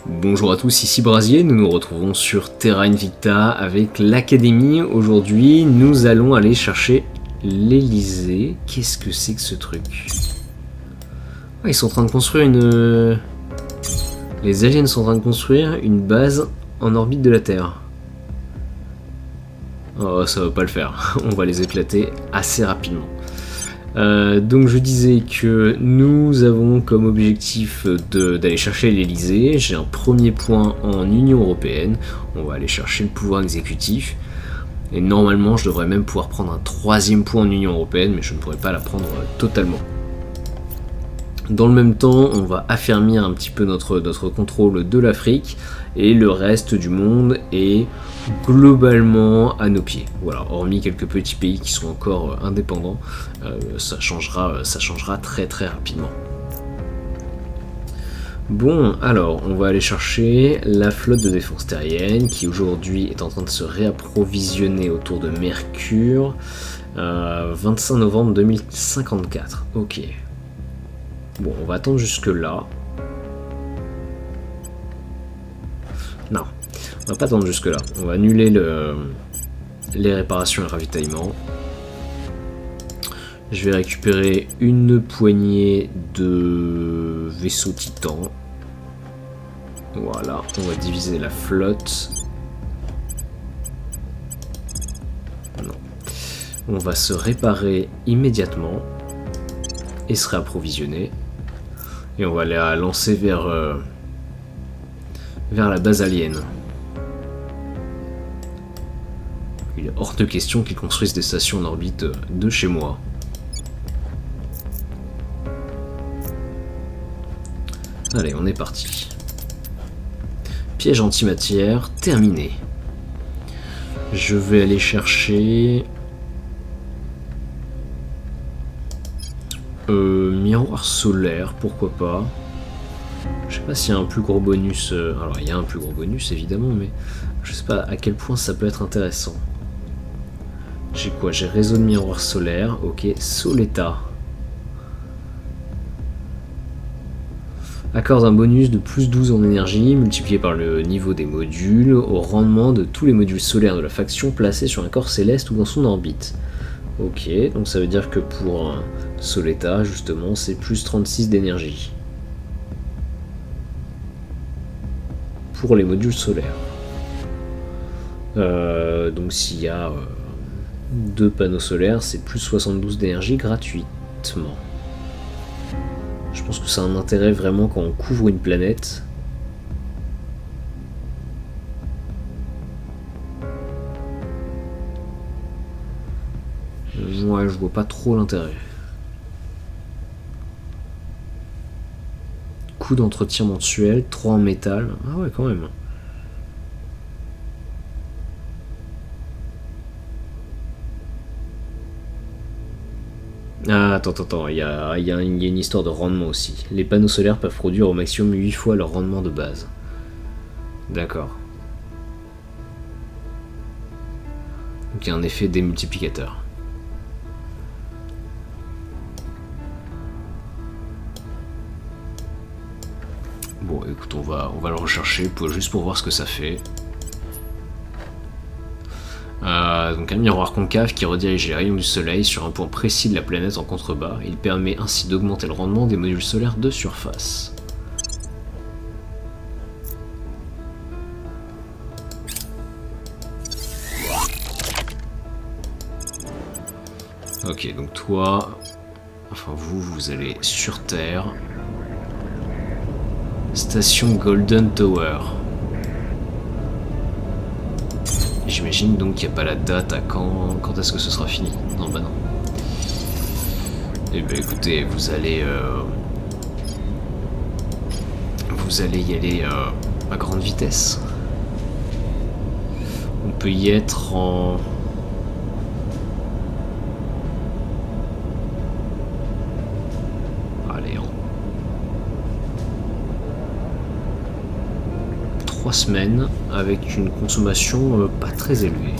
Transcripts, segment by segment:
Bonjour à tous, ici Brasier, nous nous retrouvons sur Terra Invicta avec l'Académie. Aujourd'hui, nous allons aller chercher l'Elysée. Qu'est-ce que c'est que ce truc? Ils sont en train de construire une... Les aliens sont en train de construire une base en orbite de la Terre. Oh, ça va pas le faire, on va les éclater assez rapidement. Donc je disais que nous avons comme objectif d'aller chercher l'Elysée. J'ai un premier point en Union Européenne, on va aller chercher le pouvoir exécutif. Et normalement je devrais même pouvoir prendre un troisième point en Union Européenne, mais je ne pourrais pas la prendre totalement. Dans le même temps, on va affermir un petit peu notre contrôle de l'Afrique, et le reste du monde est globalement à nos pieds. Voilà, hormis quelques petits pays qui sont encore indépendants, ça changera très très rapidement. Bon, alors, on va aller chercher la flotte de défense terrienne, qui aujourd'hui est en train de se réapprovisionner autour de Mercure. 25 novembre 2054, ok. Bon, on va attendre jusque là. Non, on va pas attendre jusque là. On va annuler les réparations et le ravitaillement. Je vais récupérer une poignée de vaisseaux titans. Voilà, on va diviser la flotte. Non. On va se réparer immédiatement et se réapprovisionner. Et on va la lancer vers la base alien. Il est hors de question qu'ils construisent des stations en orbite de chez moi. Allez, on est parti. Piège antimatière terminé. Je vais aller chercher... miroir solaire, pourquoi pas. Je sais pas s'il y a un plus gros bonus. Alors il y a un plus gros bonus évidemment, mais je sais pas à quel point ça peut être intéressant. J'ai quoi? J'ai réseau de miroir solaire, ok. Soleta. Accorde un bonus de plus 12 en énergie, multiplié par le niveau des modules, au rendement de tous les modules solaires de la faction placés sur un corps céleste ou dans son orbite. Ok, donc ça veut dire que pour Soleta, justement, c'est plus 36 d'énergie. Pour les modules solaires. Donc s'il y a 2 panneaux solaires, c'est plus 72 d'énergie gratuitement. Je pense que ça a un intérêt vraiment quand on couvre une planète. Ouais, je vois pas trop l'intérêt. Coût d'entretien mensuel, 3 en métal. Ah ouais, quand même. Ah, attends, il y a une histoire de rendement aussi. Les panneaux solaires peuvent produire au maximum 8 fois leur rendement de base. D'accord. Donc il y a un effet démultiplicateur. Bon, écoute, on va le rechercher juste pour voir ce que ça fait. Donc un miroir concave qui redirige les rayons du soleil sur un point précis de la planète en contrebas. Il permet ainsi d'augmenter le rendement des modules solaires de surface. Ok, donc toi... Enfin vous allez sur Terre. Station Golden Tower. J'imagine donc qu'il n'y a pas la date à quand est-ce que ce sera fini. Non, bah non. Eh ben écoutez, vous allez y aller à grande vitesse. On peut y être en... Allez, en 3 semaines avec une consommation pas très élevée.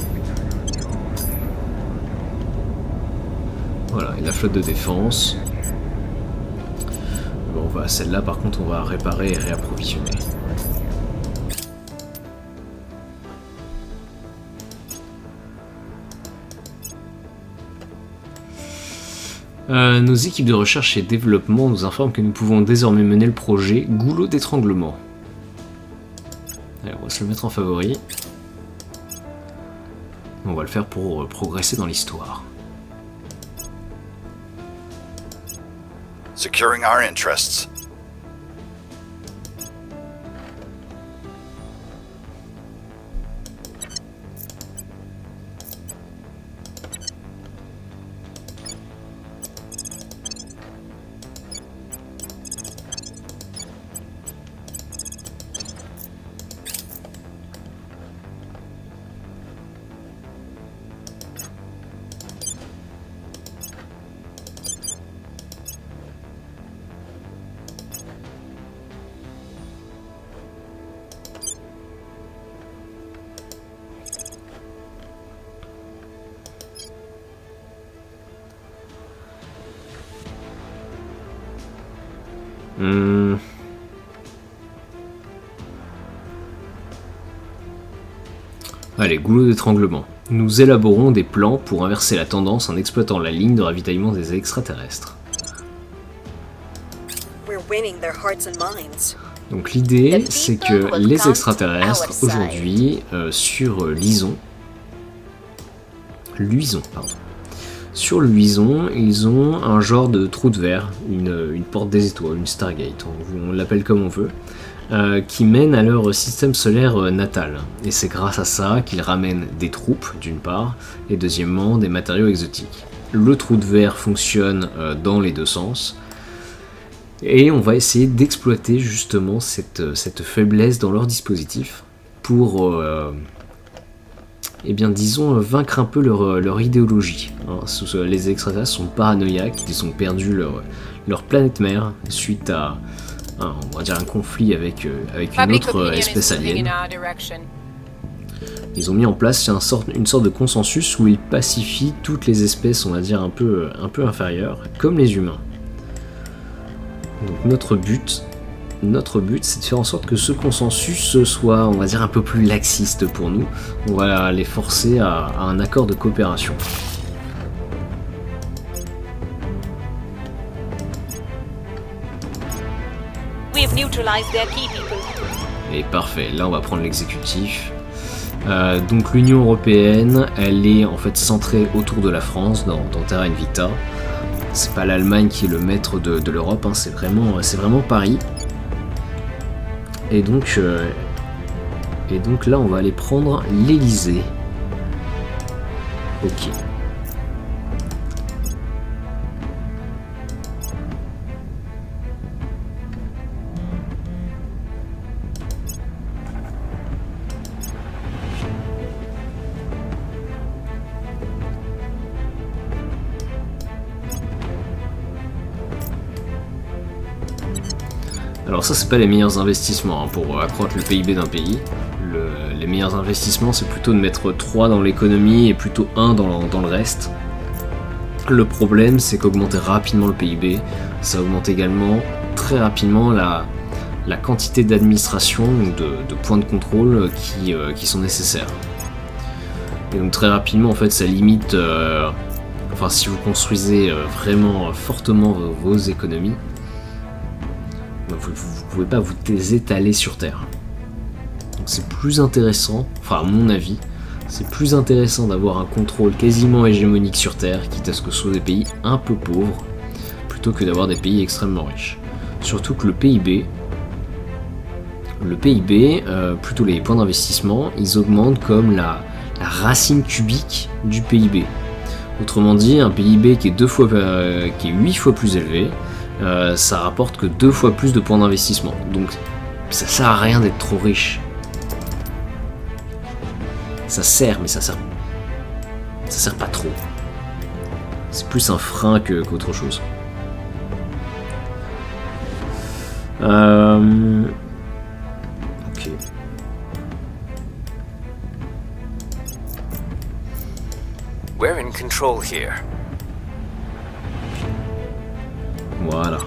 Voilà, et la flotte de défense. Bon, celle-là par contre on va réparer et réapprovisionner. Nos équipes de recherche et développement nous informent que nous pouvons désormais mener le projet Goulot d'étranglement. Allez, on va se le mettre en favori. On va le faire pour progresser dans l'histoire. Securing our interests. Allez, goulot d'étranglement. Nous élaborons des plans pour inverser la tendance en exploitant la ligne de ravitaillement des extraterrestres. Donc l'idée, c'est que les extraterrestres, aujourd'hui, sur Luison, sur Luison, ils ont un genre de trou de verre, une porte des étoiles, une Stargate, on l'appelle comme on veut, qui mène à leur système solaire natal. Et c'est grâce à ça qu'ils ramènent des troupes, d'une part, et deuxièmement, des matériaux exotiques. Le trou de verre fonctionne dans les deux sens, et on va essayer d'exploiter justement cette faiblesse dans leur dispositif pour, eh bien, disons, vaincre un peu leur idéologie. Hein. Les extraterrestres sont paranoïaques, ils ont perdu leur planète mère suite à on va dire un conflit avec une autre espèce alien. Ils ont mis en place une sorte de consensus où ils pacifient toutes les espèces, on va dire, un peu inférieures, comme les humains. Donc notre but, c'est de faire en sorte que ce consensus soit, on va dire, un peu plus laxiste pour nous. On va les forcer à un accord de coopération. Et parfait, là on va prendre l'exécutif. Donc l'Union Européenne, elle est en fait centrée autour de la France, dans Terra Invicta. C'est pas l'Allemagne qui est le maître de l'Europe, hein, c'est vraiment Paris. Et donc là on va aller prendre l'Elysée. Ok. Alors ça, c'est pas les meilleurs investissements hein, pour accroître le PIB d'un pays. Les meilleurs investissements, c'est plutôt de mettre 3 dans l'économie et plutôt 1 dans le reste. Le problème, c'est qu'augmenter rapidement le PIB, ça augmente également très rapidement la quantité d'administration ou de points de contrôle qui sont nécessaires. Et donc très rapidement, en fait, ça limite... enfin, si vous construisez vraiment fortement vos économies, vous ne pouvez pas vous étaler sur Terre. Donc c'est plus intéressant, enfin à mon avis, c'est plus intéressant d'avoir un contrôle quasiment hégémonique sur Terre, quitte à ce que ce soit des pays un peu pauvres, plutôt que d'avoir des pays extrêmement riches. Surtout que le PIB, plutôt les points d'investissement, ils augmentent comme la racine cubique du PIB. Autrement dit, un PIB qui est 8 fois plus élevé, ça rapporte que 2 fois plus de points d'investissement. Donc ça sert à rien d'être trop riche. Ça sert, mais ça sert pas trop. C'est plus un frein qu'autre chose. Ok. We're in control here. Voilà.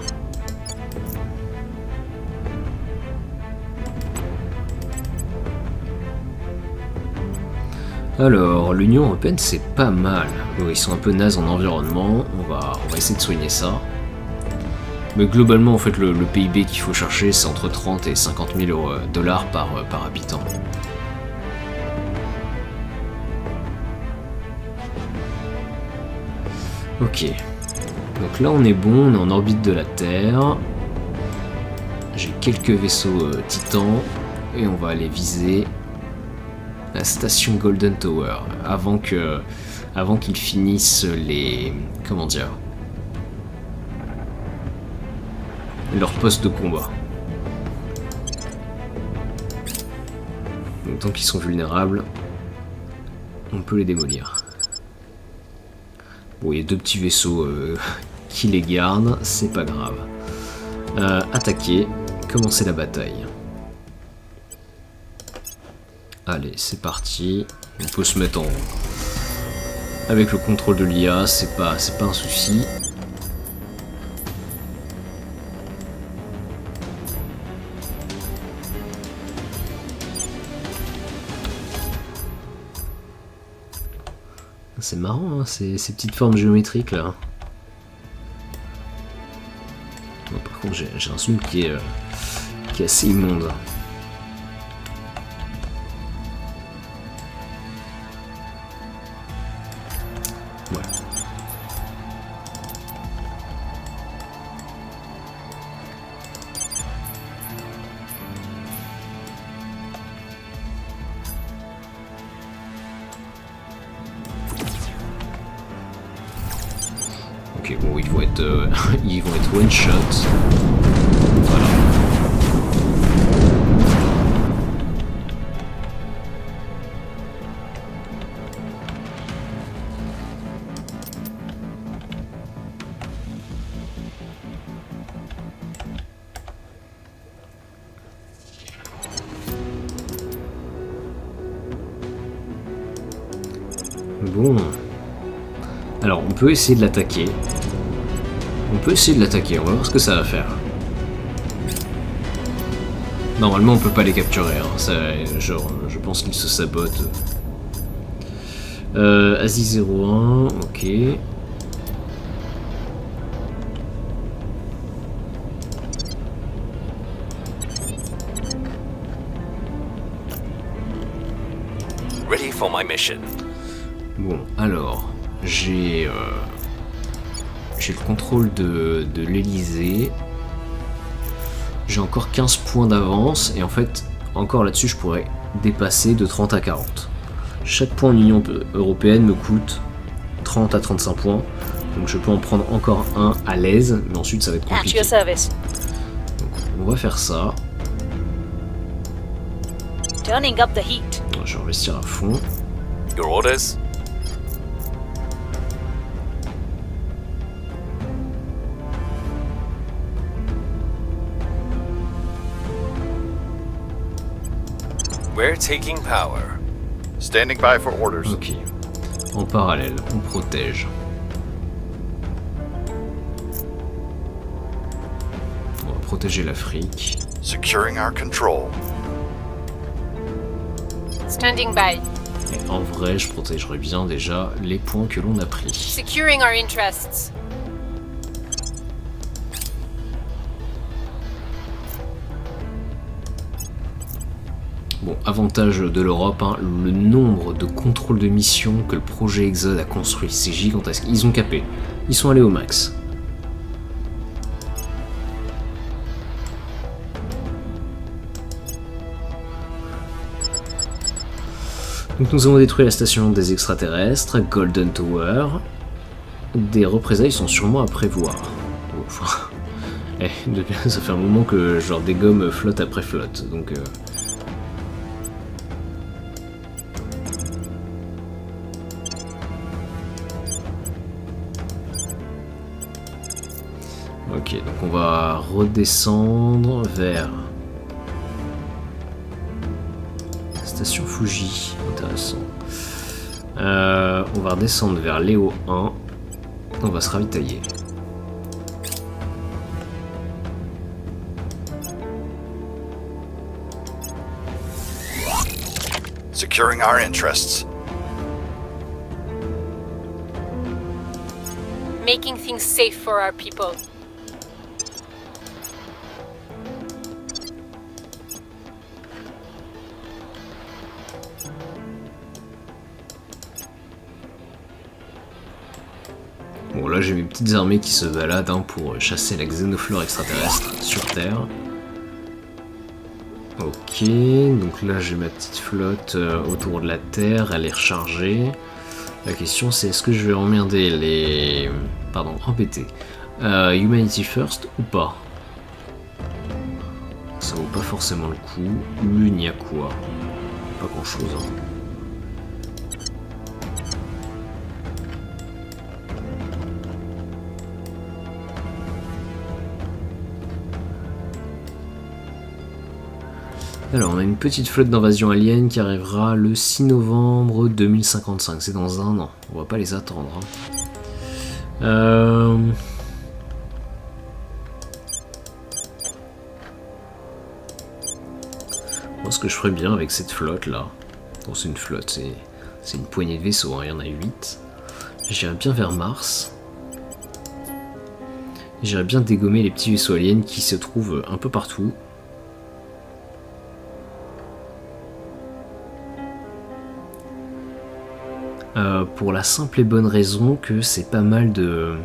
Alors, l'Union Européenne, c'est pas mal. Bon, ils sont un peu nazes en environnement, on va essayer de soigner ça. Mais globalement, en fait, le PIB qu'il faut chercher, c'est entre 30 et 50 000 dollars par habitant. Ok. Donc là, on est bon, on est en orbite de la Terre. J'ai quelques vaisseaux titans, et on va aller viser la station Golden Tower avant qu'ils finissent les... comment dire, leur poste de combat. Donc tant qu'ils sont vulnérables, on peut les démolir. Bon, il y a 2 petits vaisseaux qui les gardent, c'est pas grave. Attaquer, commencer la bataille. Allez, c'est parti. On peut se mettre en... avec le contrôle de l'IA, c'est pas un souci. C'est marrant, hein, ces petites formes géométriques là. Bon, par contre, j'ai un zoom qui est assez immonde. Ouais. Ok, bon, ils vont être one shot. Voilà. Bon. Alors, on peut essayer de l'attaquer. On va voir ce que ça va faire. Normalement, on peut pas les capturer. Hein. Ça, genre, je pense qu'ils se sabotent. Asie 01, ok. Ready for my mission. Bon, alors, j'ai le contrôle de l'Elysée. J'ai encore 15 points d'avance, et en fait, encore là-dessus, je pourrais dépasser de 30 à 40. Chaque point en Union Européenne me coûte 30 à 35 points, donc je peux en prendre encore un à l'aise, mais ensuite ça va être compliqué. Donc, on va faire ça. Turning up the heat. Je vais investir à fond. Your orders? We're taking power. Standing by for orders. Ok. En parallèle, on protège. On va protéger l'Afrique. Securing our control. Standing by. Et en vrai, je protégerai bien déjà les points que l'on a pris. Securing our interests. Bon, avantage de l'Europe, hein, le nombre de contrôles de mission que le projet Exode a construit, c'est gigantesque. Ils ont capé, ils sont allés au max. Donc nous avons détruit la station des extraterrestres, Golden Tower. Des représailles sont sûrement à prévoir. Enfin, ça fait un moment que genre des gommes flotte après flotte, donc... Ok, donc on va redescendre vers station Fuji, intéressant. On va redescendre vers Léo 1, on va se ravitailler. Securing our interests. making things safe for our people. Bon, là j'ai mes petites armées qui se baladent hein, pour chasser la xénophlore extraterrestre sur Terre. Ok, donc là j'ai ma petite flotte autour de la Terre, elle est rechargée. La question c'est est-ce que je vais emmerder les... Pardon, embêter. Humanity First ou pas? Ça vaut pas forcément le coup. Une, il y a quoi? Pas grand chose. Hein. Alors, on a une petite flotte d'invasion alien qui arrivera le 6 novembre 2055. C'est dans un an. On va pas les attendre. Hein. Moi, ce que je ferais bien avec cette flotte là. Bon, c'est une flotte, c'est une poignée de vaisseaux. Hein. Il y en a 8. J'irais bien vers Mars. J'irais bien dégommer les petits vaisseaux aliens qui se trouvent un peu partout. Pour la simple et bonne raison que c'est pas mal de...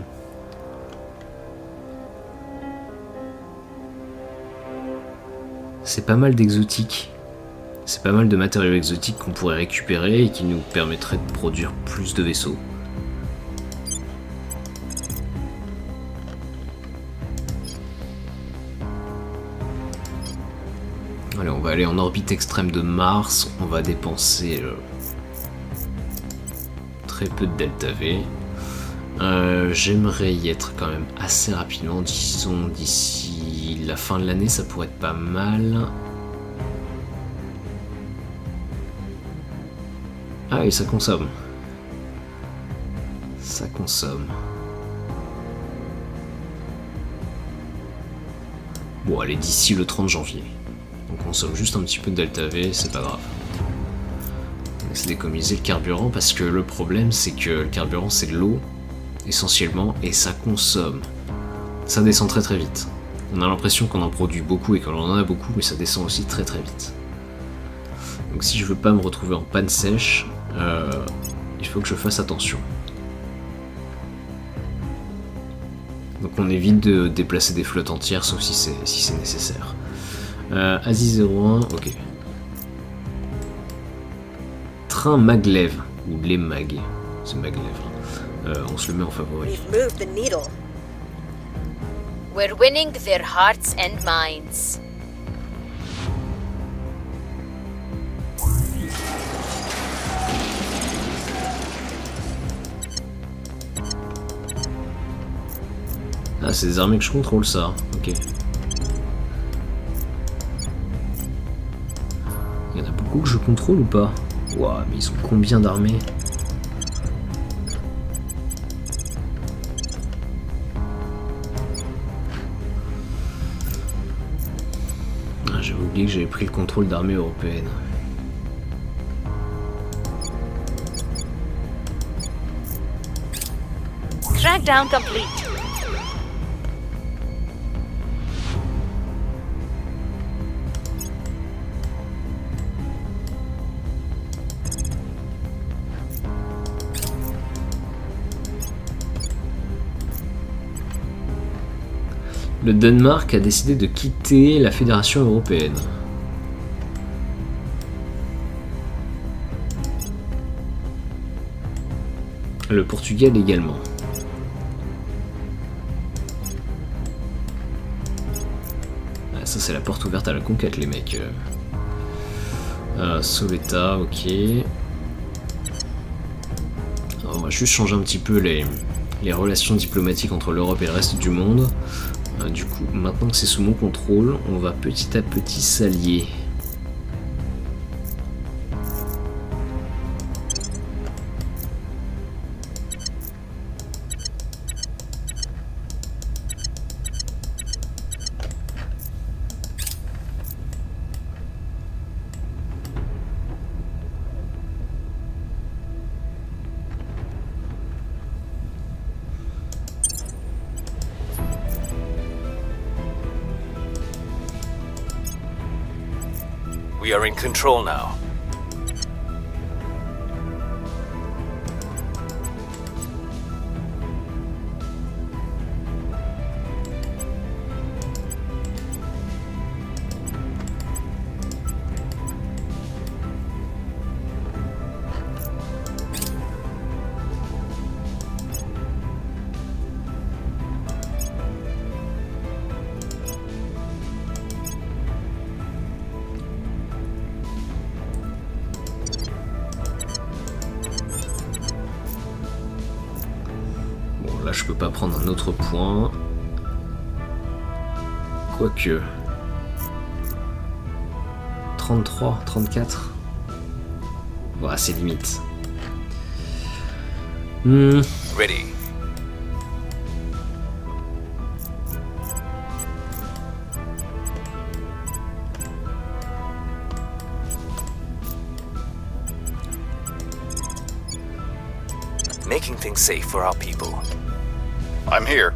C'est pas mal d'exotiques. C'est pas mal de matériaux exotiques qu'on pourrait récupérer et qui nous permettraient de produire plus de vaisseaux. Allez, on va aller en orbite extrême de Mars. On va dépenser... très peu de delta V. J'aimerais y être quand même assez rapidement, disons d'ici la fin de l'année, ça pourrait être pas mal. Ah oui, ça consomme. Ça consomme. Bon, allez, d'ici le 30 janvier. On consomme juste un petit peu de delta V, c'est pas grave. C'est d'économiser le carburant parce que le problème c'est que le carburant c'est de l'eau essentiellement et ça consomme. Ça descend très très vite. On a l'impression qu'on en produit beaucoup et qu'on en a beaucoup mais ça descend aussi très très vite. Donc si je veux pas me retrouver en panne sèche, il faut que je fasse attention. Donc on évite de déplacer des flottes entières sauf si c'est nécessaire. Asie 01, ok. Train maglev, ou les mag, c'est maglev. On se le met en favori. We've moved the needle. We're winning their hearts and minds. Ah, c'est des armées que je contrôle ça, ok. Il y en a beaucoup que je contrôle ou pas? Ouah, mais ils ont combien d'armées? Ah, j'avais oublié que j'avais pris le contrôle d'armées européennes. Crackdown complete. Le Danemark a décidé de quitter la Fédération européenne. Le Portugal également. Ah, ça c'est la porte ouverte à la conquête les mecs. Soleta, ok. Alors, on va juste changer un petit peu les relations diplomatiques entre l'Europe et le reste du monde. Du coup, maintenant que c'est sous mon contrôle, on va petit à petit s'allier. We are in control now. Là, je peux pas prendre un autre point. Quoique. 33, 34. Voilà, c'est limite. Ready. Making things safe for our people. I'm here.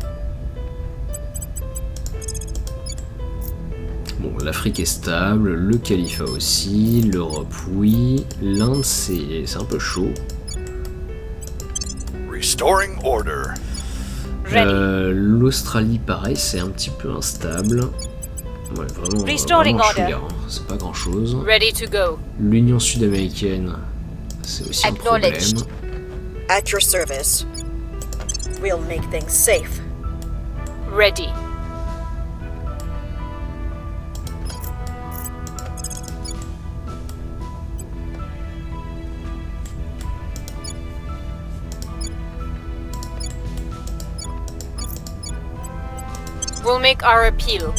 Bon, l'Afrique est stable, le califat aussi, l'Europe oui, l'Inde c'est un peu chaud. Restoring order. L'Australie pareil, c'est un petit peu instable. Ouais, vraiment, Restoring vraiment order. chouïa, hein, c'est pas grand chose. Ready to go. L'Union sud-américaine, c'est aussi un problème. Acknowledged. At your service. We'll make things safe. Ready. We'll make our appeal.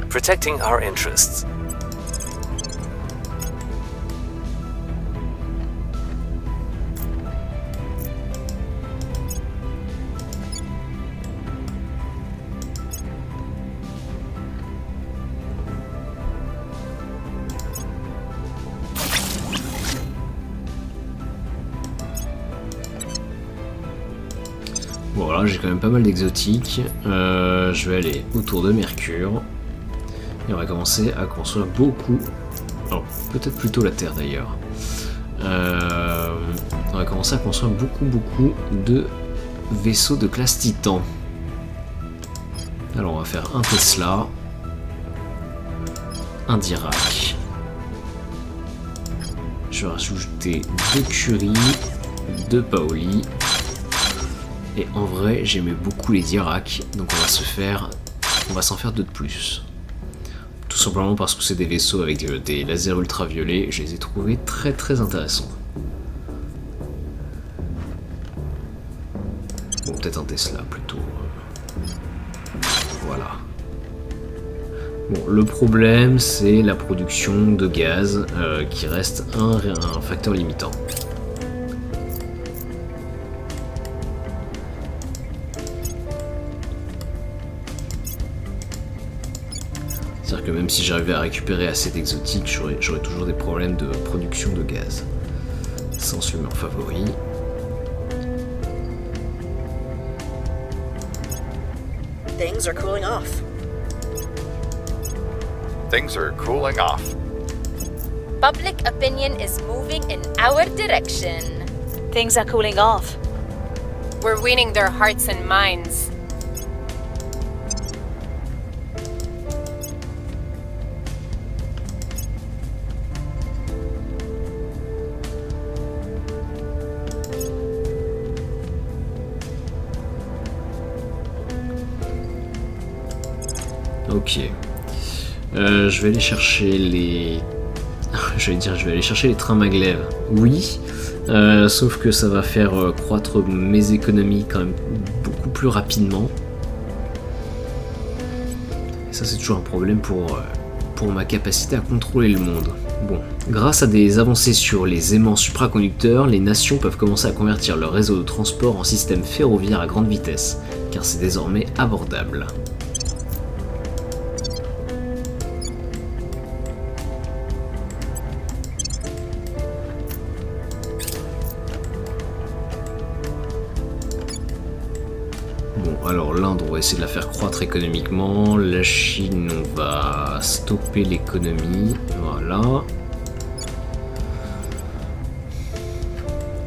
Protecting our interests. Bon, là j'ai quand même pas mal d'exotiques. Je vais aller autour de Mercure. Et on va commencer à construire beaucoup. Oh, peut-être plutôt la Terre d'ailleurs. On va commencer à construire beaucoup de vaisseaux de classe Titan. Alors on va faire un Tesla, un Dirac. Je vais rajouter 2 Curie, 2 Paoli. Et en vrai, j'aimais beaucoup les Dirac, donc on va s'en faire 2 de plus. Tout simplement parce que c'est des vaisseaux avec des lasers ultraviolets, je les ai trouvés très intéressants. Bon, peut-être un Tesla plutôt. Voilà. Bon, le problème c'est la production de gaz qui reste un facteur limitant. C'est-à-dire que même si j'arrivais à récupérer assez d'exotiques, j'aurais toujours des problèmes de production de gaz. Ça, on se le met en favori. Things are cooling off. Things are cooling off. Public opinion is moving in our direction. Things are cooling off. We're winning their hearts and minds. Ok. Je vais aller chercher les... je vais aller chercher les trains maglev. Oui. Sauf que ça va faire croître mes économies quand même beaucoup plus rapidement. Et ça c'est toujours un problème pour pour ma capacité à contrôler le monde. Bon, grâce à des avancées sur les aimants supraconducteurs, les nations peuvent commencer à convertir leur réseau de transport en système ferroviaire à grande vitesse, car c'est désormais abordable. Bon, alors l'Inde, on va essayer de la faire croître économiquement. La Chine, on va stopper l'économie. Voilà.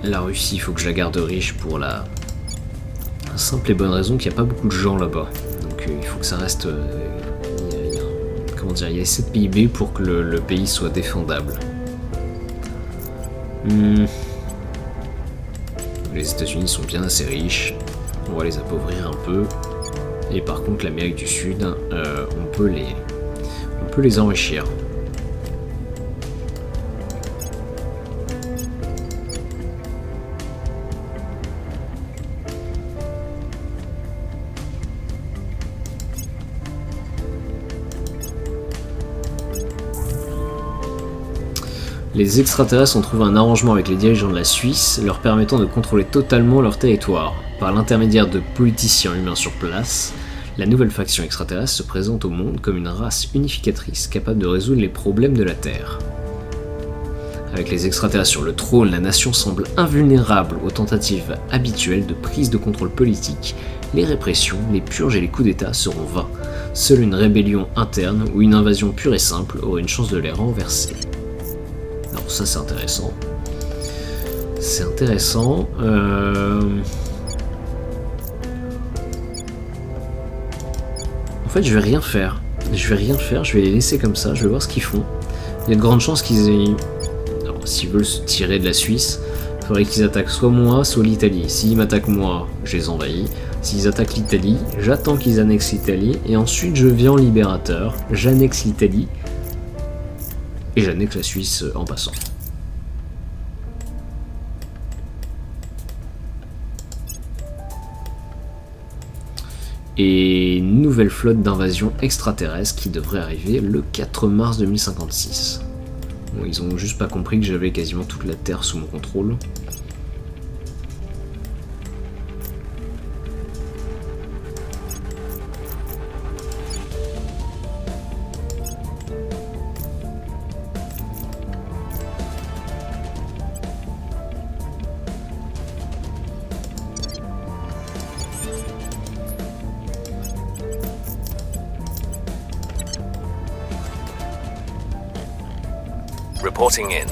La Russie, il faut que je la garde riche pour la simple et bonne raison qu'il n'y a pas beaucoup de gens là-bas. Donc il faut que ça reste... comment dire, il y a assez de PIB pour que le pays soit défendable. Les États-Unis sont bien assez riches. On va les appauvrir un peu. Et par contre, l'Amérique du Sud, on peut les enrichir. Les extraterrestres ont trouvé un arrangement avec les dirigeants de la Suisse, leur permettant de contrôler totalement leur territoire. Par l'intermédiaire de politiciens humains sur place, la nouvelle faction extraterrestre se présente au monde comme une race unificatrice capable de résoudre les problèmes de la Terre. Avec les extraterrestres sur le trône, la nation semble invulnérable aux tentatives habituelles de prise de contrôle politique. Les répressions, les purges et les coups d'État seront vains. Seule une rébellion interne ou une invasion pure et simple aurait une chance de les renverser. Alors ça c'est intéressant. C'est intéressant. En fait je vais rien faire. Je vais les laisser comme ça, je vais voir ce qu'ils font. Il y a de grandes chances qu'ils aient... Alors s'ils veulent se tirer de la Suisse, il faudrait qu'ils attaquent soit moi, soit l'Italie. S'ils m'attaquent moi, je les envahis. S'ils attaquent l'Italie, j'attends qu'ils annexent l'Italie, et ensuite je viens en libérateur, j'annexe l'Italie, et j'annexe la Suisse en passant. Et nouvelle flotte d'invasion extraterrestre qui devrait arriver le 4 mars 2056. Bon, ils ont juste pas compris que j'avais quasiment toute la Terre sous mon contrôle. Reporting in.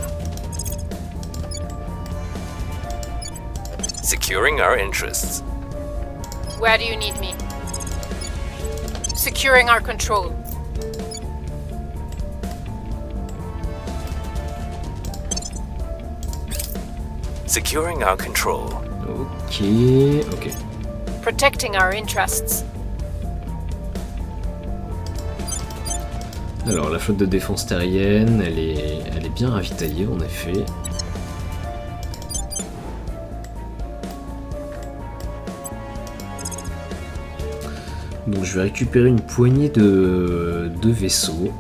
Securing our interests. Where do you need me? Securing our control. Securing our control. Ok. Protecting our interests. Alors la flotte de défense terrienne, elle est bien ravitaillée en effet. Donc je vais récupérer une poignée de vaisseaux.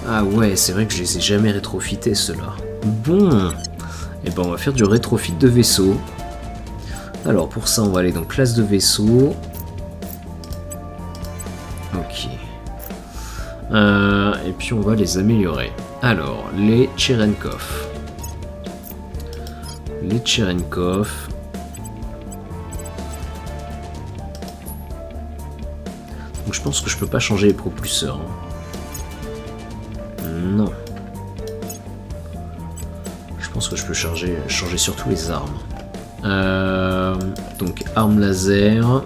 Ah ouais, c'est vrai que je les ai jamais rétrofités ceux-là. Bon, et ben on va faire du rétrofit de vaisseaux. Alors pour ça on va aller dans classe de vaisseau. Ok. Et puis on va les améliorer. Alors les Cherenkov. Donc je pense que je peux pas changer les propulseurs. Non. Je pense que je peux changer surtout les armes. Donc arme laser,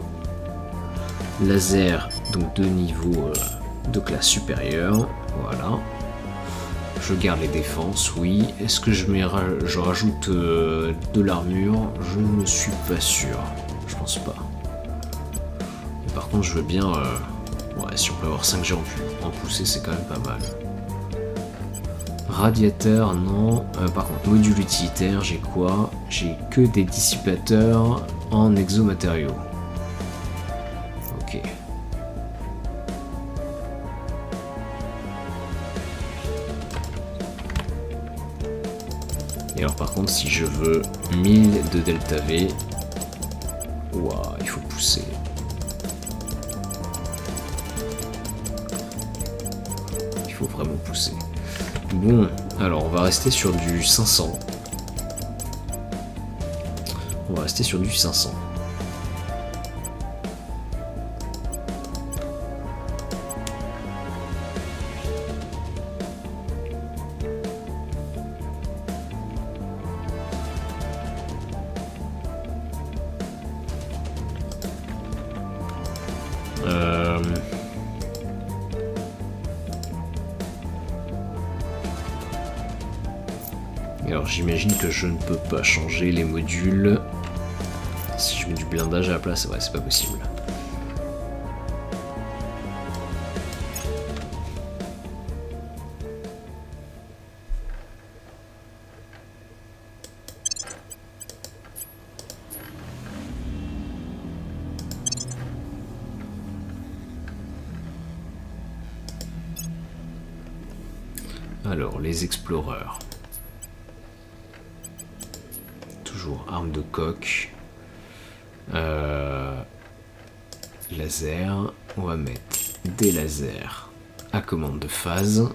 donc de niveau de classe supérieure, voilà. Je garde les défenses, oui. Est-ce que je rajoute de l'armure? Je ne suis pas sûr, je pense pas. Mais par contre je veux bien, ouais, si on peut avoir 5G en poussée c'est quand même pas mal. Radiateur, non. Par contre, module utilitaire, j'ai quoi? J'ai que des dissipateurs en exomatériaux. Ok. Et alors par contre, si je veux 1000 de delta V, ouah, il faut pousser. Il faut vraiment pousser. Bon, alors on va rester sur du 500. On va rester sur du 500. Alors j'imagine que je ne peux pas changer les modules. Si je mets du blindage à la place, ouais, c'est pas possible. Alors, les exploreurs. Toujours arme de coque. Laser. On va mettre des lasers à commande de phase.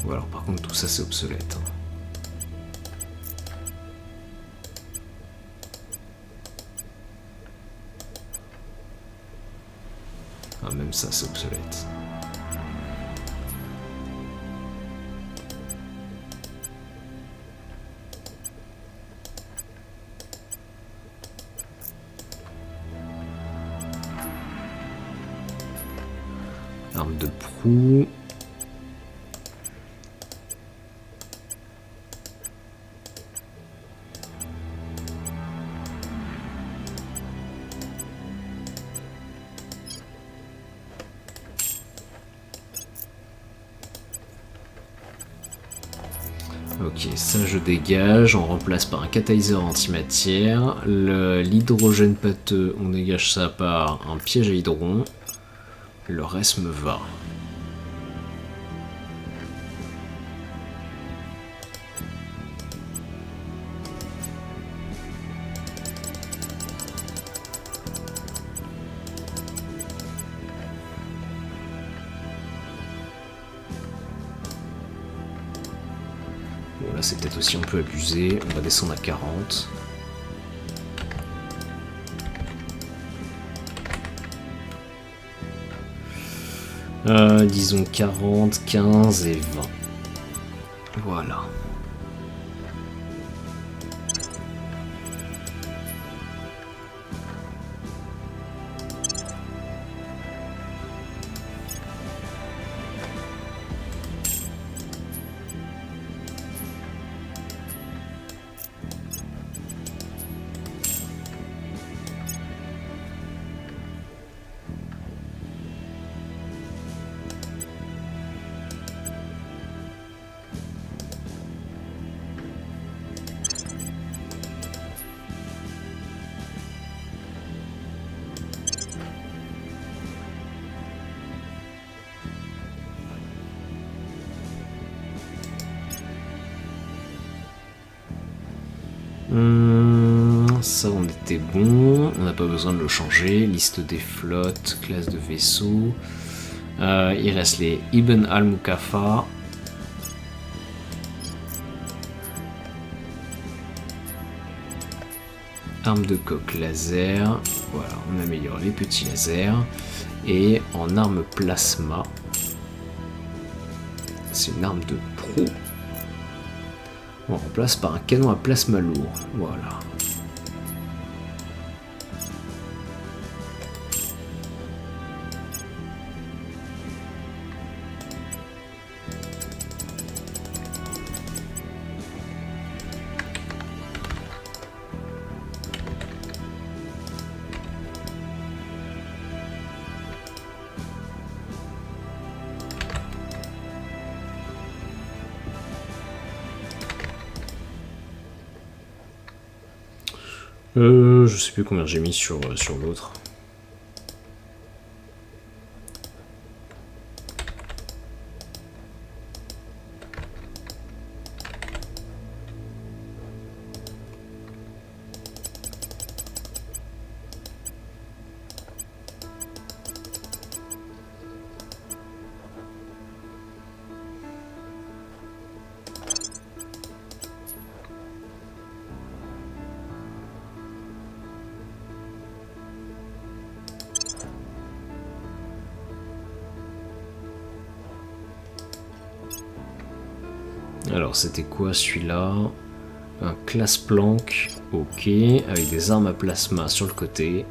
Bon, alors par contre tout ça c'est obsolète. Ah, même ça c'est obsolète. Arme de proue. Ok, ça je dégage, on remplace par un catalyseur antimatière. L'hydrogène pâteux, on dégage ça par un piège à hydron. Le reste me va. Bon là c'est peut-être aussi un peu abusé, on va descendre à 40. Disons 40, 15 et 20. Voilà. Ça on était bon, on n'a pas besoin de le changer. Liste des flottes, classe de vaisseaux. Il reste les Ibn al-Mukafa. Arme de coque laser. Voilà, on améliore les petits lasers. Et en arme plasma, c'est une arme de pro. On remplace par un canon à plasma lourd. Voilà. Je sais plus combien j'ai mis sur l'autre. Alors c'était quoi celui-là? Un classe planque, ok, avec des armes à plasma sur le côté.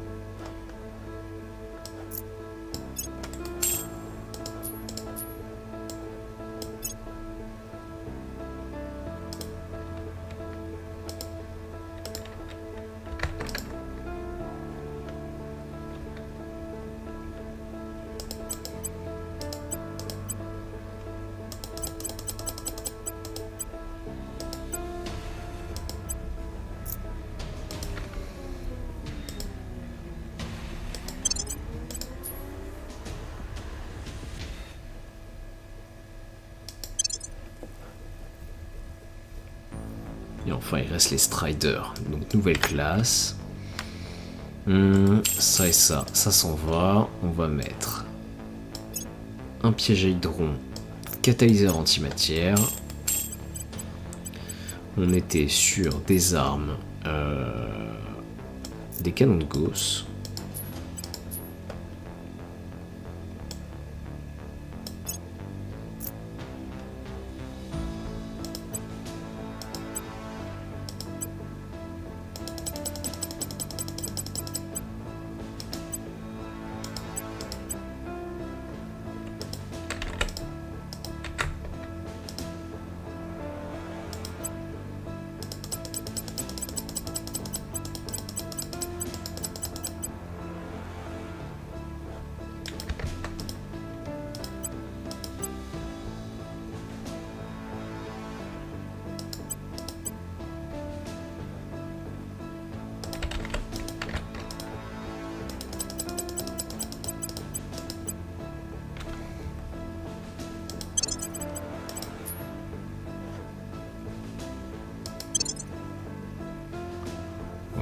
Et enfin, il reste les Striders. Donc, nouvelle classe. Ça et ça s'en va. On va mettre un piège à hydron, catalyseur antimatière. On était sur des armes, des canons de Gauss.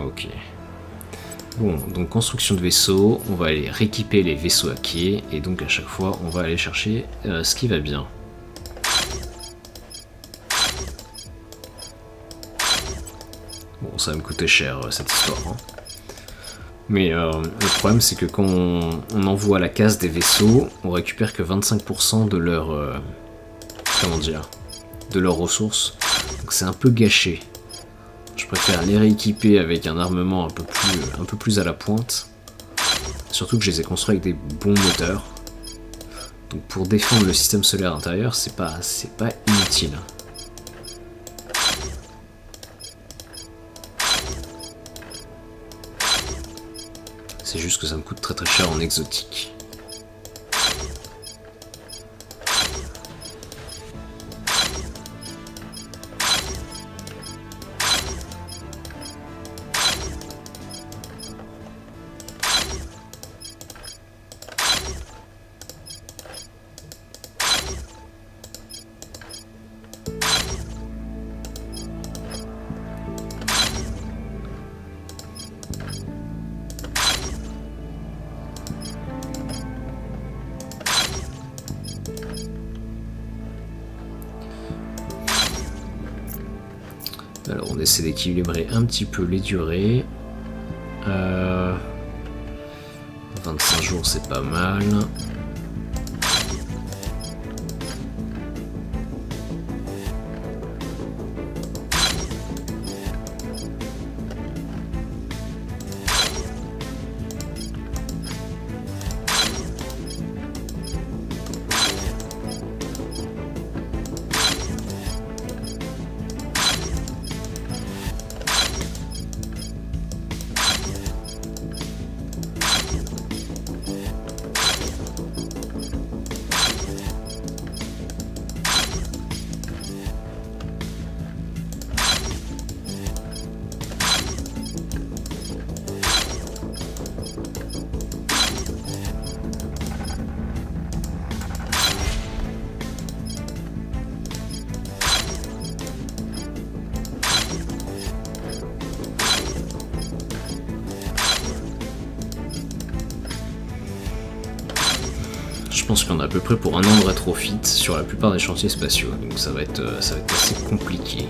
Ok. Bon, donc construction de vaisseaux, on va aller rééquiper les vaisseaux à quai, et donc à chaque fois on va aller chercher ce qui va bien. Bon, ça va me coûter cher cette histoire. Hein. Mais le problème c'est que quand on envoie à la case des vaisseaux, on récupère que 25% de leur... comment dire, de leurs ressources. Donc c'est un peu gâché. Je préfère les rééquiper avec un armement un peu plus à la pointe. Surtout que je les ai construits avec des bons moteurs. Donc pour défendre le système solaire intérieur, c'est pas inutile. C'est juste que ça me coûte très très cher en exotique. Alors on essaie d'équilibrer un petit peu les durées. 25 jours c'est pas mal. Je pense qu'on a à peu près pour un an de rétrofit sur la plupart des chantiers spatiaux, donc ça va être assez compliqué.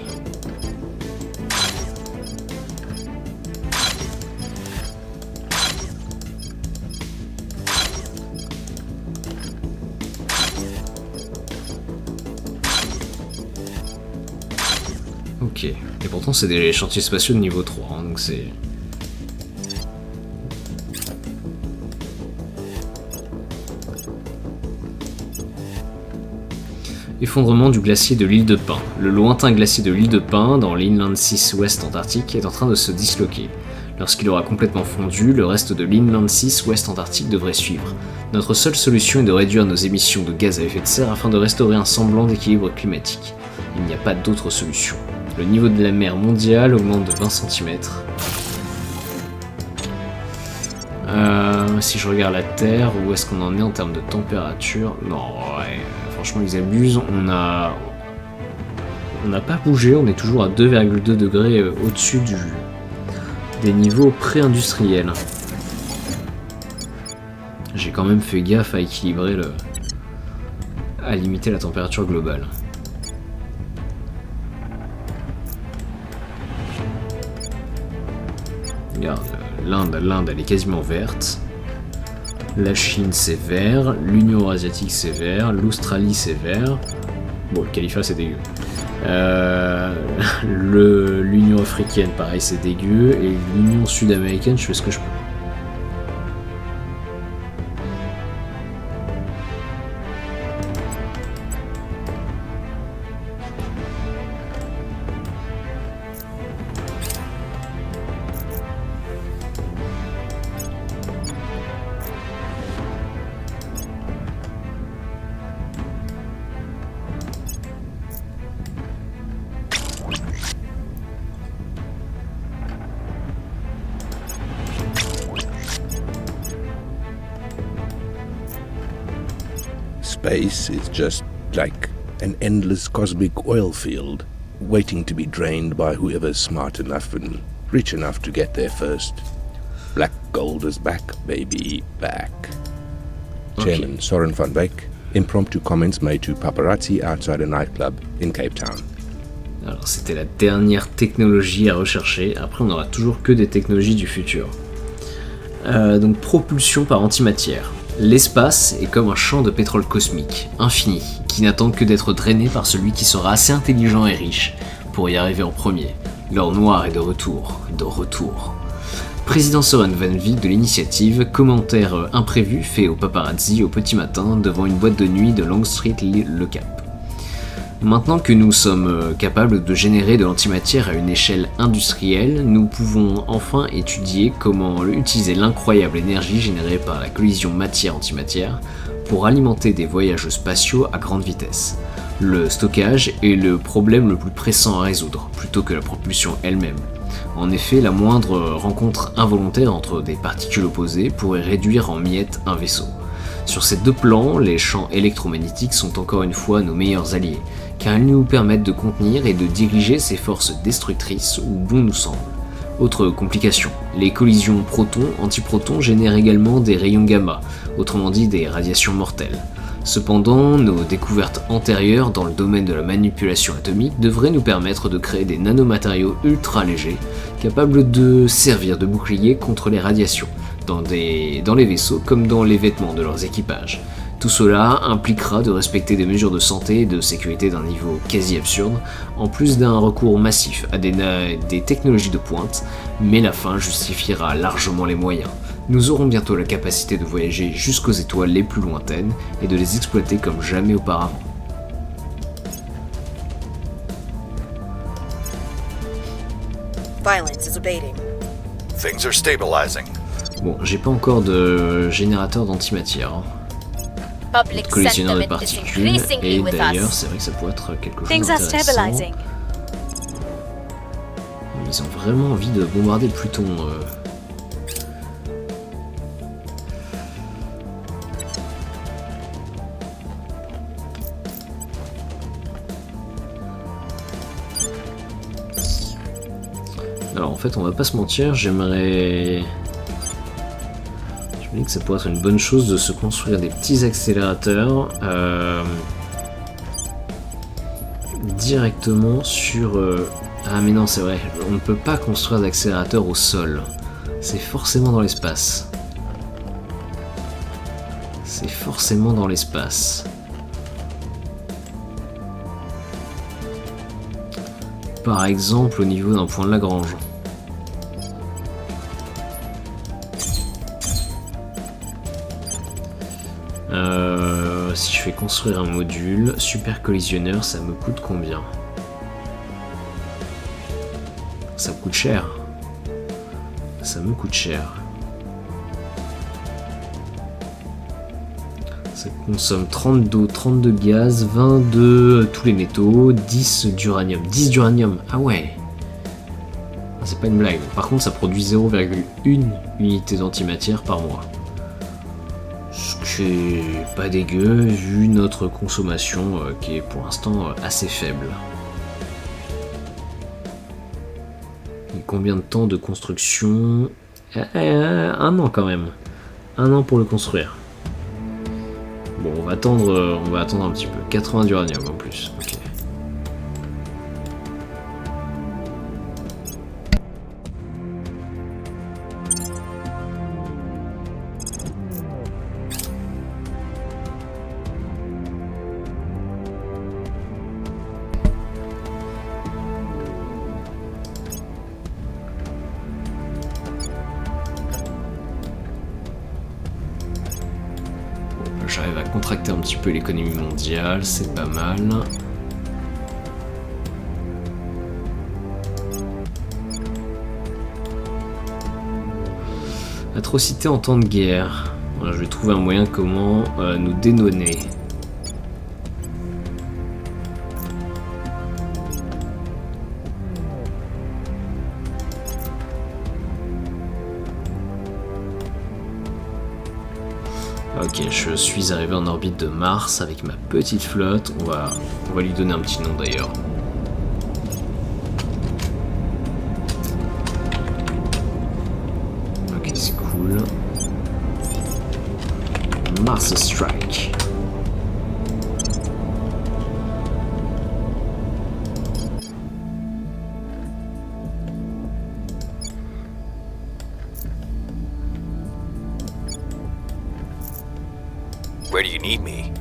Ok, et pourtant c'est des chantiers spatiaux de niveau 3, hein, donc c'est... Effondrement du glacier de l'île de Pin. Le lointain glacier de l'île de Pin, dans l'Inland 6 Ouest Antarctique, est en train de se disloquer. Lorsqu'il aura complètement fondu, le reste de l'Inland 6 Ouest Antarctique devrait suivre. Notre seule solution est de réduire nos émissions de gaz à effet de serre afin de restaurer un semblant d'équilibre climatique. Il n'y a pas d'autre solution. Le niveau de la mer mondiale augmente de 20 cm. Si je regarde la Terre, où est-ce qu'on en est en termes de température? Non, ouais, franchement ils abusent. On n'a pas bougé, on est toujours à 2,2 degrés au-dessus des niveaux pré-industriels. J'ai quand même fait gaffe à équilibrer à limiter la température globale. Regarde, l'Inde elle est quasiment verte. La Chine c'est vert, l'Union Eurasiatique c'est vert, l'Australie c'est vert. Bon, le califat c'est dégueu. L'Union Africaine pareil c'est dégueu. Et l'Union Sud-Américaine je fais ce que je peux. Space is just like an endless cosmic oil field, waiting to be drained by whoever's smart enough and rich enough to get there first. Black gold is back, baby, back. Okay. Chairman Soren van Beek, impromptu comments made to paparazzi outside a nightclub in Cape Town. Alors c'était la dernière technologie à rechercher, après on n'aura toujours que des technologies du futur. Donc propulsion par antimatière. L'espace est comme un champ de pétrole cosmique, infini, qui n'attend que d'être drainé par celui qui sera assez intelligent et riche pour y arriver en premier. L'or noir est de retour, Président Soren van Beek de l'initiative, commentaire imprévu fait au paparazzi au petit matin devant une boîte de nuit de Long Street Le Cap. Maintenant que nous sommes capables de générer de l'antimatière à une échelle industrielle, nous pouvons enfin étudier comment utiliser l'incroyable énergie générée par la collision matière-antimatière pour alimenter des voyages spatiaux à grande vitesse. Le stockage est le problème le plus pressant à résoudre, plutôt que la propulsion elle-même. En effet, la moindre rencontre involontaire entre des particules opposées pourrait réduire en miettes un vaisseau. Sur ces deux plans, les champs électromagnétiques sont encore une fois nos meilleurs alliés, car ils nous permettent de contenir et de diriger ces forces destructrices où bon nous semble. Autre complication, les collisions protons-antiprotons génèrent également des rayons gamma, autrement dit des radiations mortelles. Cependant, nos découvertes antérieures dans le domaine de la manipulation atomique devraient nous permettre de créer des nanomatériaux ultra légers, capables de servir de bouclier contre les radiations, dans les vaisseaux comme dans les vêtements de leurs équipages. Tout cela impliquera de respecter des mesures de santé et de sécurité d'un niveau quasi absurde, en plus d'un recours massif à des technologies de pointe, mais la fin justifiera largement les moyens. Nous aurons bientôt la capacité de voyager jusqu'aux étoiles les plus lointaines et de les exploiter comme jamais auparavant. Violence is abating. Things are stabilizing. Bon, j'ai pas encore de générateur d'antimatière. Public Collisionneur de sentiment is particules, increasingly et with d'ailleurs us. c'est vrai que ça pourrait être quelque chose Things are d'intéressant. stabilizing. Ils ont vraiment envie de bombarder Pluton. Alors en fait on va pas se mentir, j'aimerais Je me dis que ça pourrait être une bonne chose de se construire des petits accélérateurs directement sur... Ah mais non, c'est vrai, on ne peut pas construire d'accélérateur au sol. C'est forcément dans l'espace. C'est forcément dans l'espace. Par exemple, au niveau d'un point de Lagrange. Si je fais construire un module, super collisionneur, ça me coûte combien? Ça me coûte cher. Ça me coûte cher. Ça consomme 30 d'eau, 30 de gaz, 20 de tous les métaux, 10 d'uranium. 10 d'uranium, ah ouais. C'est pas une blague. Par contre, ça produit 0,1 unité d'antimatière par mois. Ce qui est pas dégueu vu notre consommation qui est pour l'instant assez faible. Et combien de temps de construction? 1 an quand même. 1 an pour le construire. Bon, on va attendre un petit peu. 80 d'uranium en plus. Ok. J'arrive à contracter un petit peu l'économie mondiale, c'est pas mal. Atrocité en temps de guerre. Voilà, je vais trouver un moyen comment nous dénonner. Ok, je suis arrivé en orbite de Mars avec ma petite flotte. On va lui donner un petit nom d'ailleurs. Ok, c'est cool. Mars Strike. Where do you need me?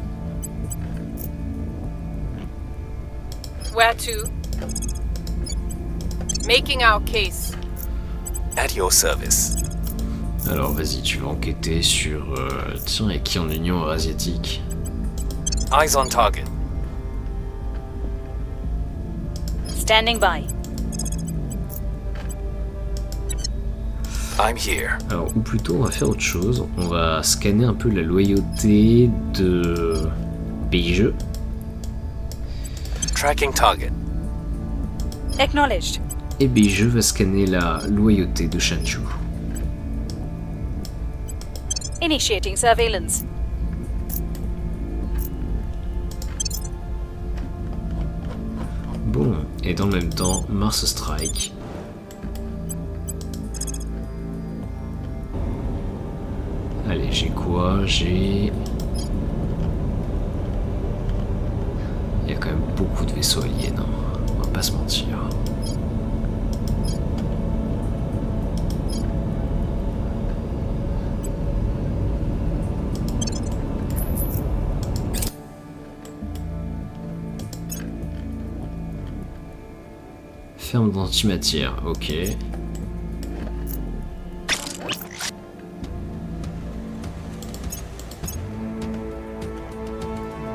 Where to? Making our case. At your service. Alors vas-y, tu vas enquêter sur... Tiens, et qui en Union Eurasiatique? Eyes on target. Standing by. I'm here. Alors, ou plutôt, on va faire autre chose. On va scanner un peu la loyauté de PIGE. Tracking target. Acknowledged. Et BIGE va scanner la loyauté de Shanchu. Initiating surveillance. Bon, et dans le même temps, Mars Strike. Allez, j'ai quoi? J'ai... Il y a quand même beaucoup de vaisseaux alliés, non? On va pas se mentir. Ferme d'antimatière, ok.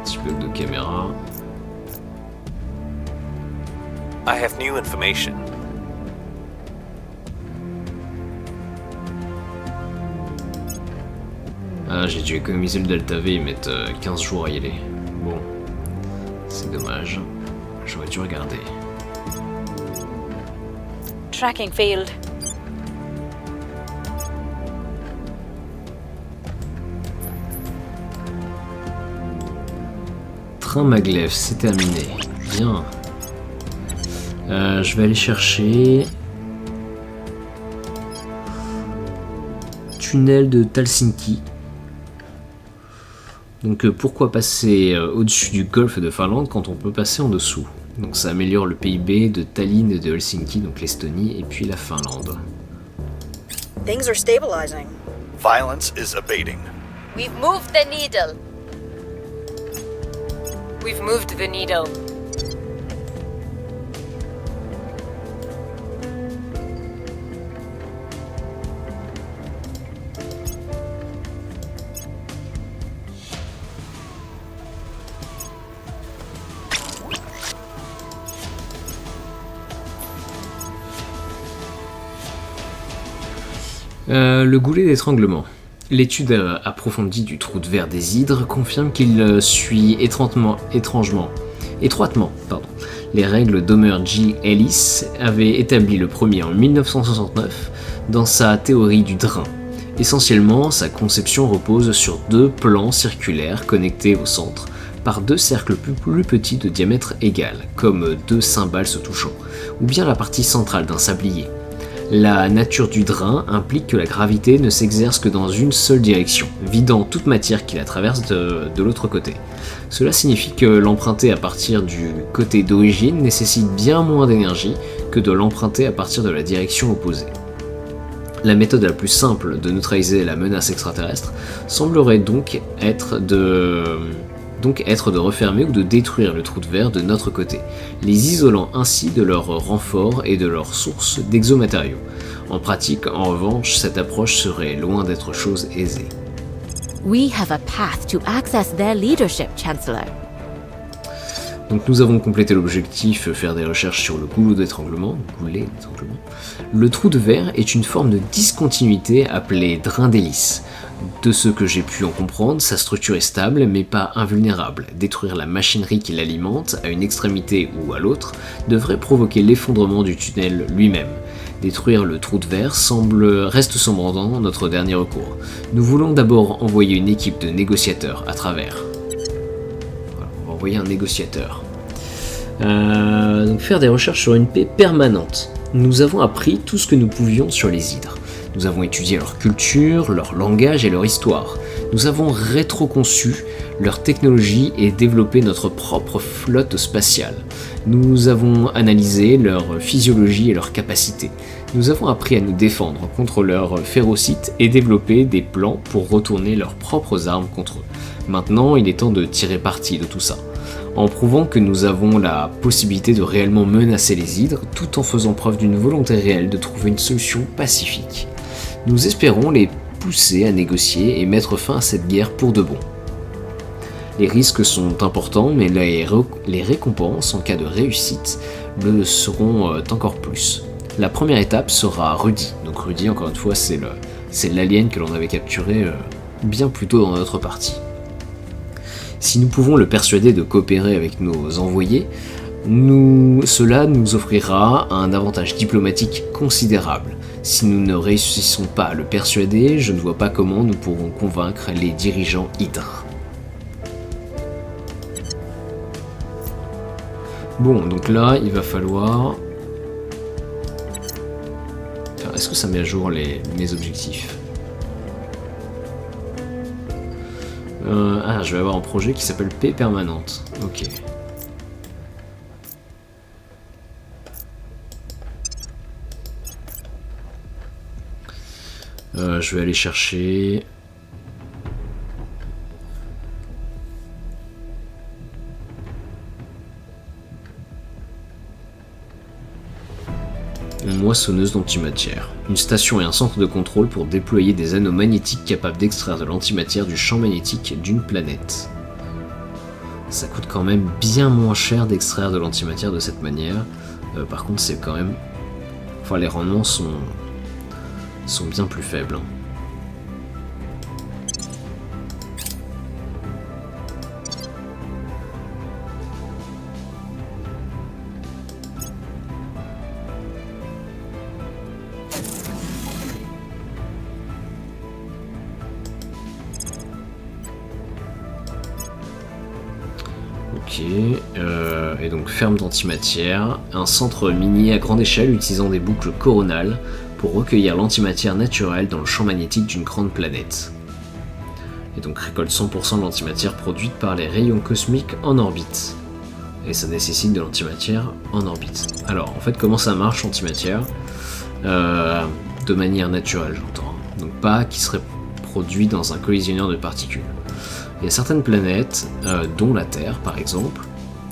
Petit bug de caméra. I have new information. Ah, j'ai dû économiser le Delta V et mettre 15 jours à y aller. Bon, c'est dommage. J'aurais dû regarder. Tracking failed. Train Maglev, c'est terminé. Bien. Je vais aller chercher... tunnel de Helsinki. Donc pourquoi passer au-dessus du golfe de Finlande quand on peut passer en dessous? Donc ça améliore le PIB de Tallinn et de Helsinki, donc l'Estonie et puis la Finlande. Things are stabilizing. Violence is abating. We've moved the needle. We've moved the needle. Le goulet d'étranglement. L'étude approfondie du trou de verre des hydres confirme qu'il suit étroitement les règles d'Homer G. Ellis avait établi le premier en 1969 dans sa théorie du drain. Essentiellement, sa conception repose sur deux plans circulaires connectés au centre par deux cercles plus petits de diamètre égal, comme deux cymbales se touchant, ou bien la partie centrale d'un sablier. La nature du drain implique que la gravité ne s'exerce que dans une seule direction, vidant toute matière qui la traverse de l'autre côté. Cela signifie que l'emprunter à partir du côté d'origine nécessite bien moins d'énergie que de l'emprunter à partir de la direction opposée. La méthode la plus simple de neutraliser la menace extraterrestre semblerait donc être de refermer ou de détruire le trou de verre de notre côté, les isolant ainsi de leur renfort et de leur source d'exomatériaux. En pratique, en revanche, cette approche serait loin d'être chose aisée. We have a path to access their leadership, Chancellor. Donc nous avons complété l'objectif, faire des recherches sur le goulet d'étranglement. Le trou de verre est une forme de discontinuité appelée drain d'hélice. De ce que j'ai pu en comprendre, sa structure est stable mais pas invulnérable. Détruire la machinerie qui l'alimente, à une extrémité ou à l'autre, devrait provoquer l'effondrement du tunnel lui-même. Détruire le trou de verre reste cependant notre dernier recours. Nous voulons d'abord envoyer une équipe de négociateurs à travers. Voilà, on va envoyer un négociateur. Donc faire des recherches sur une paix permanente. Nous avons appris tout ce que nous pouvions sur les hydres. Nous avons étudié leur culture, leur langage et leur histoire. Nous avons rétroconçu leur technologie et développé notre propre flotte spatiale. Nous avons analysé leur physiologie et leurs capacités. Nous avons appris à nous défendre contre leurs férocites et développé des plans pour retourner leurs propres armes contre eux. Maintenant, il est temps de tirer parti de tout ça, en prouvant que nous avons la possibilité de réellement menacer les hydres tout en faisant preuve d'une volonté réelle de trouver une solution pacifique. Nous espérons les pousser à négocier et mettre fin à cette guerre pour de bon. Les risques sont importants, mais les récompenses en cas de réussite le seront encore plus. La première étape sera Rudy. Donc Rudy, encore une fois, c'est l'alien que l'on avait capturé bien plus tôt dans notre partie. Si nous pouvons le persuader de coopérer avec nos envoyés, cela nous offrira un avantage diplomatique considérable. Si nous ne réussissons pas à le persuader, je ne vois pas comment nous pourrons convaincre les dirigeants hydres. Bon, donc là, il va falloir... Est-ce que ça met à jour mes objectifs? Je vais avoir un projet qui s'appelle paix permanente. Ok. Je vais aller chercher... une moissonneuse d'antimatière. Une station et un centre de contrôle pour déployer des anneaux magnétiques capables d'extraire de l'antimatière du champ magnétique d'une planète. Ça coûte quand même bien moins cher d'extraire de l'antimatière de cette manière. Par contre, c'est quand même... Enfin, les rendements sont bien plus faibles. Hein. Ok, et donc ferme d'antimatière, un centre minier à grande échelle utilisant des boucles coronales pour recueillir l'antimatière naturelle dans le champ magnétique d'une grande planète. Et donc récolte 100% de l'antimatière produite par les rayons cosmiques en orbite. Et ça nécessite de l'antimatière en orbite. Alors en fait comment ça marche l'antimatière de manière naturelle j'entends. Donc pas qui serait produit dans un collisionneur de particules. Il y a certaines planètes, dont la Terre par exemple,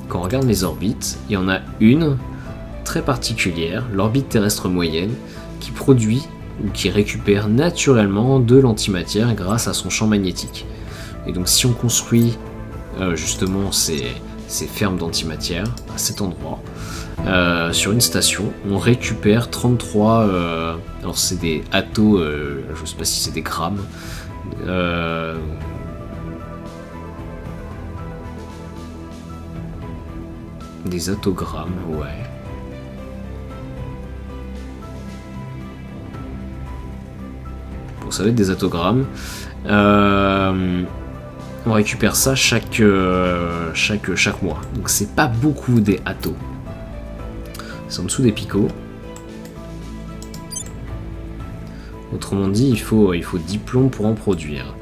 quand on regarde les orbites, il y en a une très particulière, l'orbite terrestre moyenne, qui produit ou qui récupère naturellement de l'antimatière grâce à son champ magnétique. Et donc si on construit justement ces fermes d'antimatière à cet endroit, sur une station, on récupère 33, alors c'est des attos, je ne sais pas si c'est des grammes, des attogrammes, ouais. Bon, ça va être des attogrammes. On récupère ça chaque mois. Donc c'est pas beaucoup des attos. C'est en dessous des picots. Autrement dit, il faut 10 plombs pour en produire.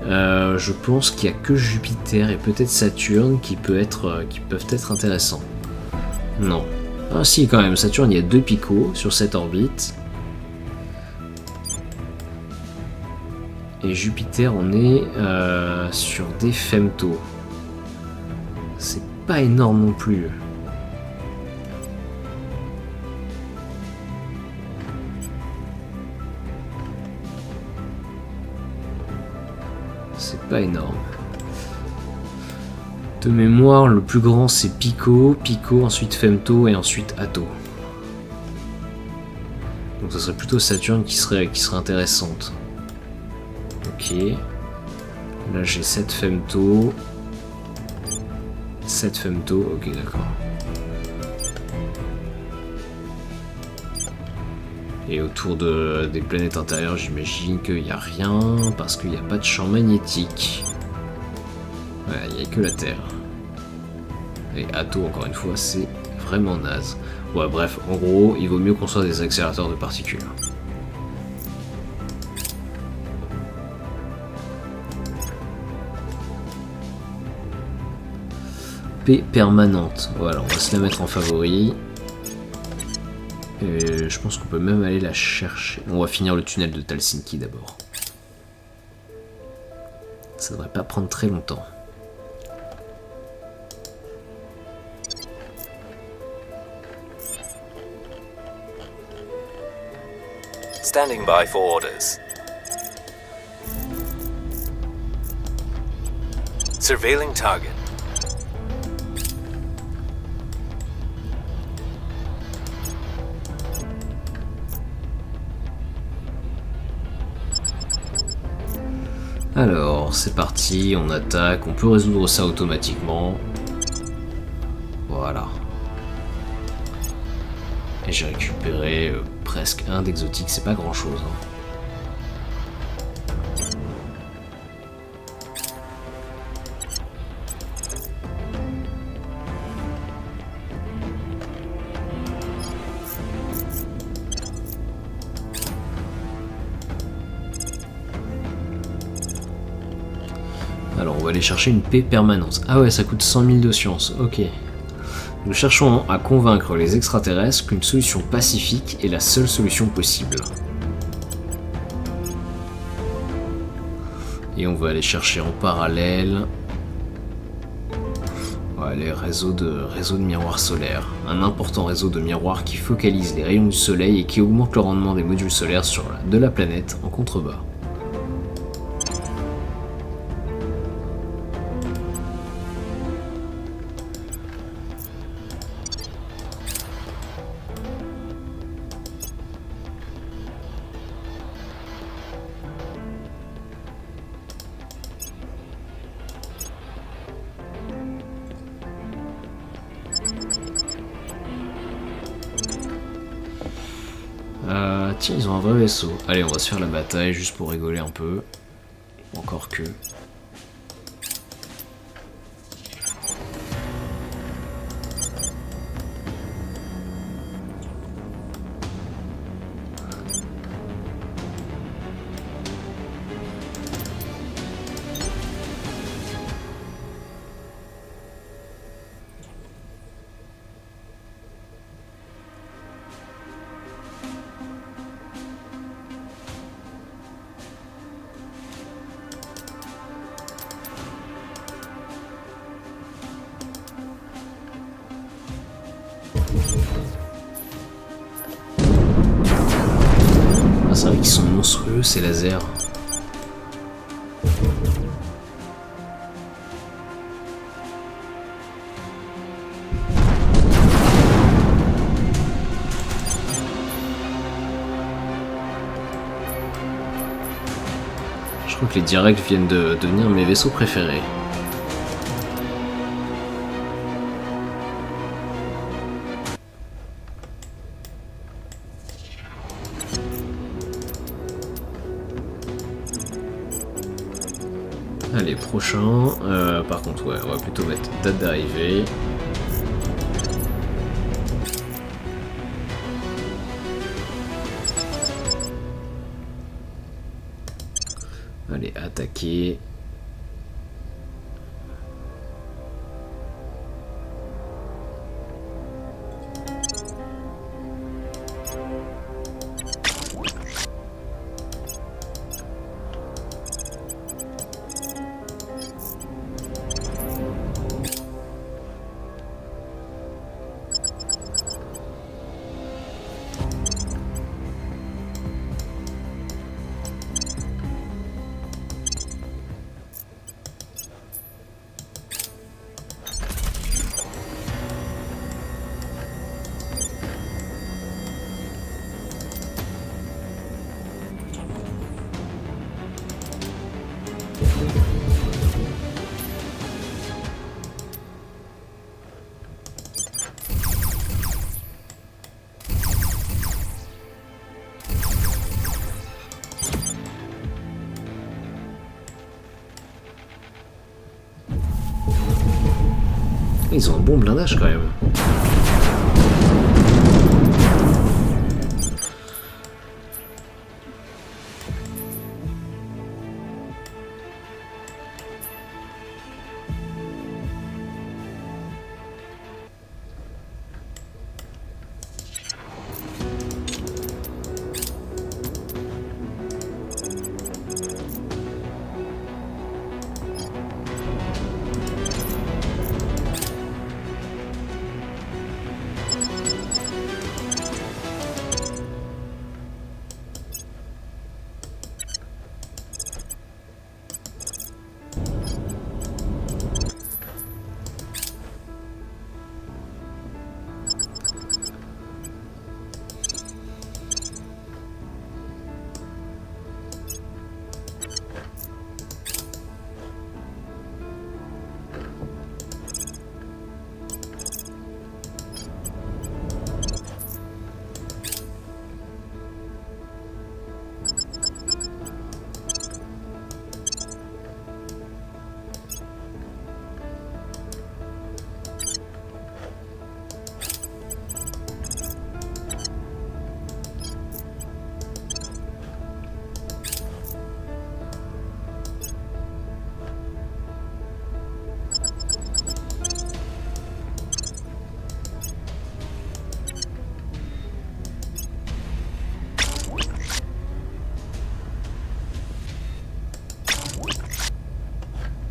Je pense qu'il n'y a que Jupiter et peut-être Saturne qui peuvent être intéressants. Non. Ah si, quand même, Saturne, il y a 2 picots sur cette orbite. Et Jupiter, on est sur des femtos. C'est pas énorme non plus. C'est pas énorme. De mémoire, le plus grand c'est Pico, ensuite Femto et ensuite Atto. Donc ça serait plutôt Saturne qui serait intéressante. Ok. Là j'ai 7 Femto. 7 Femto, ok d'accord. Et autour des planètes intérieures, j'imagine qu'il n'y a rien, parce qu'il n'y a pas de champ magnétique. Ouais, il n'y a que la Terre. Et Atto, encore une fois, c'est vraiment naze. Ouais, bref, en gros, il vaut mieux construire des accélérateurs de particules. Paix permanente. Voilà, on va se la mettre en favori. Et je pense qu'on peut même aller la chercher. On va finir le tunnel de Talsinki d'abord. Ça devrait pas prendre très longtemps. Standing by for orders. Surveilling target. Alors, c'est parti, on attaque, on peut résoudre ça automatiquement. Voilà. Et j'ai récupéré presque un d'exotique, c'est pas grand chose. Alors on va aller chercher une paix permanente. Ah ouais, ça coûte 100 000 de science, ok. Nous cherchons à convaincre les extraterrestres qu'une solution pacifique est la seule solution possible. Et on va aller chercher en parallèle les réseaux de miroirs solaires. Un important réseau de miroirs qui focalise les rayons du soleil et qui augmente le rendement des modules solaires de la planète en contrebas. Tiens, ils ont un vrai vaisseau. Allez, on va se faire la bataille juste pour rigoler un peu. Encore que... C'est vrai qu'ils sont monstrueux ces lasers. Je crois que les directs viennent de devenir mes vaisseaux préférés. Allez, prochain. Par contre, ouais, on va plutôt mettre date d'arrivée. Allez, attaquer. Ils ont un bon blindage quand même.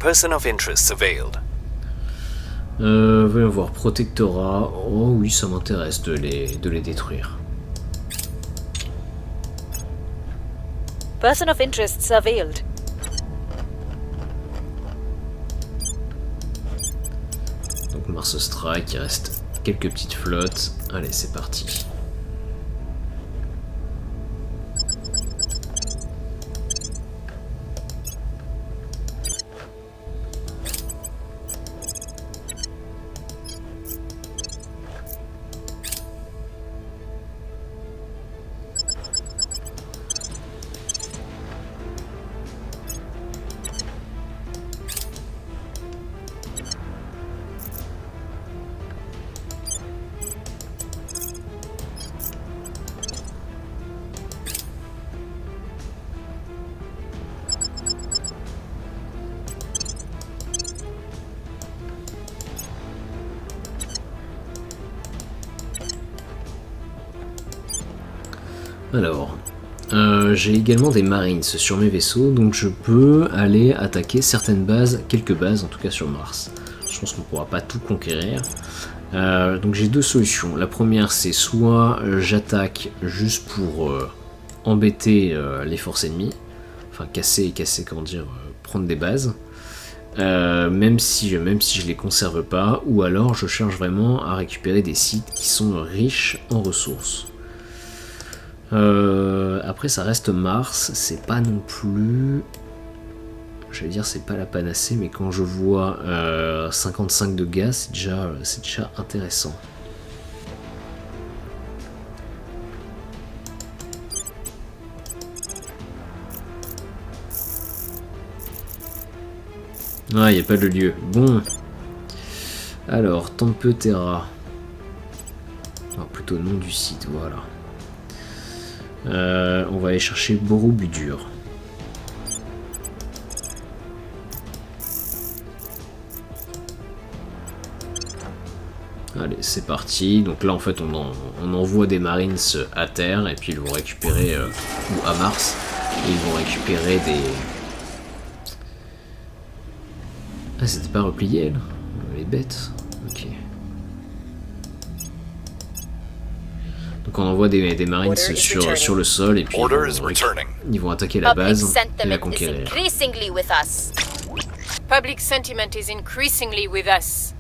Person of interest surveilled. Voyons voir, protectorat. Oh oui, ça m'intéresse de les détruire. Person of interest surveilled. Donc Mars Strike, il reste quelques petites flottes. Allez, c'est parti. Alors, j'ai également des Marines sur mes vaisseaux, donc je peux aller attaquer certaines bases, quelques bases en tout cas sur Mars. Je pense qu'on ne pourra pas tout conquérir. Donc j'ai deux solutions. La première, c'est soit j'attaque juste pour embêter les forces ennemies, enfin casser, comment dire, prendre des bases, même si je les conserve pas, ou alors je cherche vraiment à récupérer des sites qui sont riches en ressources. Après ça reste Mars, c'est pas non plus, j'allais dire c'est pas la panacée, mais quand je vois 55 de gaz, c'est déjà intéressant. Ah, il n'y a pas de lieu. Bon. Alors, Tempetera. Ah, plutôt nom du site, voilà. On va aller chercher Borobudur. Allez, c'est parti. Donc là, en fait, on envoie des Marines à terre, et puis ils vont récupérer, ou à Mars, et ils vont récupérer des... Ah, c'était pas replié, elle. Les bêtes. Ok. Donc on envoie des Marines sur le sol, et puis ils vont attaquer la Public base et la sentiment is conquérir. increasingly with us. Public sentiment is increasingly with us.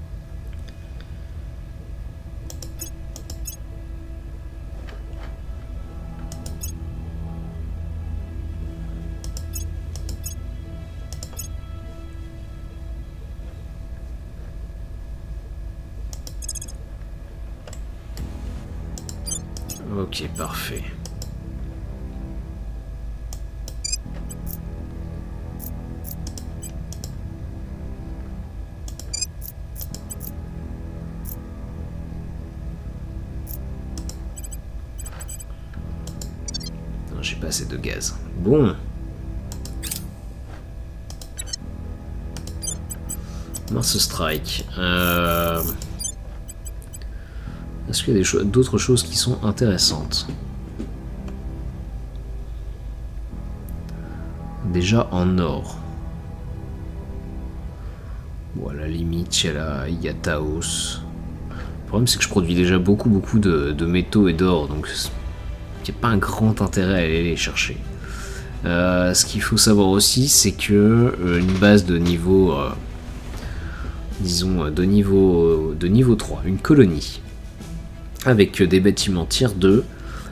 Ok, parfait. Non, j'ai pas assez de gaz. Bon. Mars Strike. Est-ce qu'il y a d'autres choses qui sont intéressantes? Déjà en or. Bon, à la limite, il y a Taos. Le problème, c'est que je produis déjà beaucoup de métaux et d'or, donc il n'y a pas un grand intérêt à aller les chercher. Ce qu'il faut savoir aussi, c'est que une base de niveau, disons, de niveau 3, une colonie, avec des bâtiments tier 2,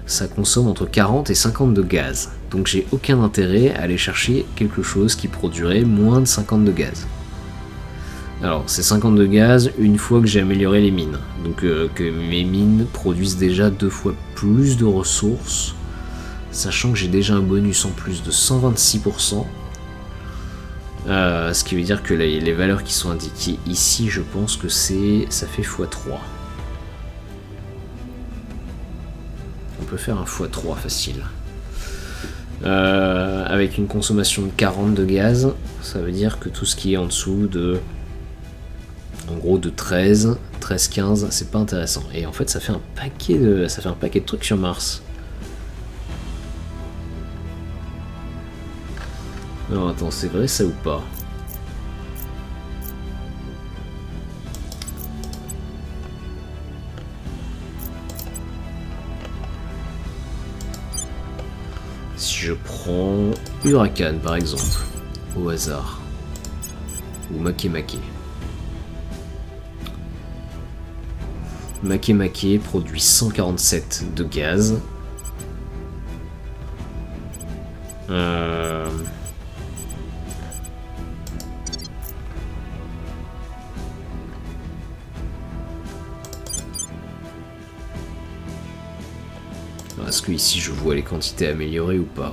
ça consomme entre 40 et 50 de gaz. Donc j'ai aucun intérêt à aller chercher quelque chose qui produirait moins de 50 de gaz. Alors c'est 50 de gaz une fois que j'ai amélioré les mines. Donc que mes mines produisent déjà 2 fois plus de ressources, sachant que j'ai déjà un bonus en plus de 126%. Ce qui veut dire que les valeurs qui sont indiquées ici, je pense que ça fait x3. On peut faire un x3 facile. Avec une consommation de 40 de gaz, ça veut dire que tout ce qui est en dessous de, en gros, de 13, 15, c'est pas intéressant. Et en fait, ça fait un paquet de trucs sur Mars. Alors attends, c'est vrai ça ou pas? Si je prends Huracan par exemple, au hasard, ou Makemake. Makemake produit 147 de gaz. Est-ce que ici je vois les quantités améliorées ou pas?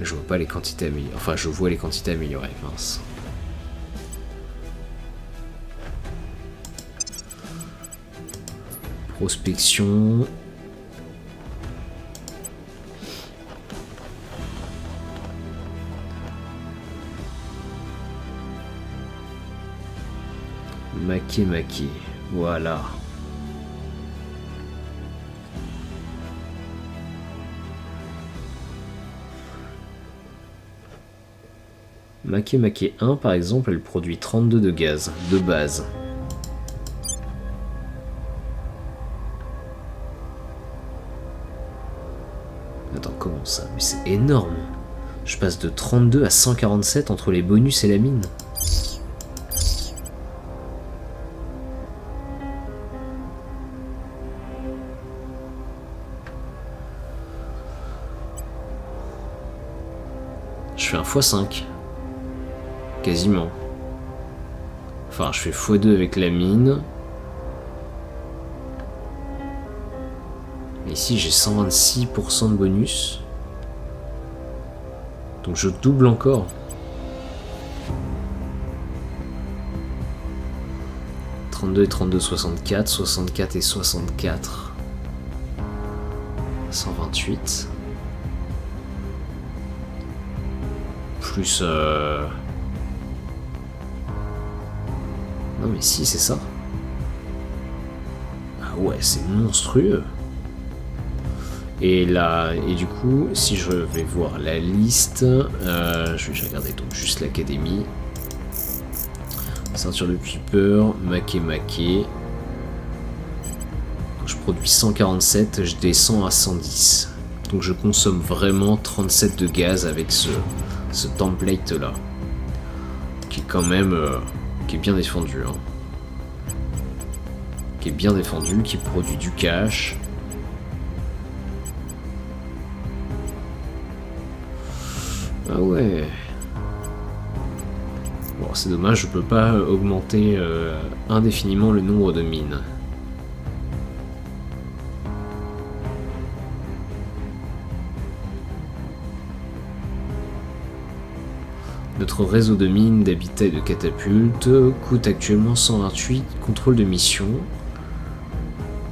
Je vois pas les quantités améliorées. Enfin, je vois les quantités améliorées, mince. Prospection. Makemake, voilà. Makemake 1 par exemple, elle produit 32 de gaz, de base. comment ça? Mais c'est énorme. Je passe de 32 à 147 entre les bonus et la mine. Je fais un x5. Quasiment. Enfin, je fais x2 avec la mine. Ici, j'ai 126% de bonus. Donc je double encore. « 32 et 32, 64. 64 et 64. 128. Plus... Non mais si, c'est ça. Ah ouais, c'est monstrueux. Et là, et du coup, si je vais voir la liste, je vais regarder donc juste l'académie. Ceinture de Piper, Maquet. Je produis 147, je descends à 110. Donc je consomme vraiment 37 de gaz avec ce template là. Qui est quand même, qui est bien défendu. Hein. Qui est bien défendu, qui produit du cash. Ah ouais. Bon, c'est dommage, je peux pas augmenter indéfiniment le nombre de mines. Notre réseau de mines, d'habitat et de catapultes coûte actuellement 128 contrôle de mission.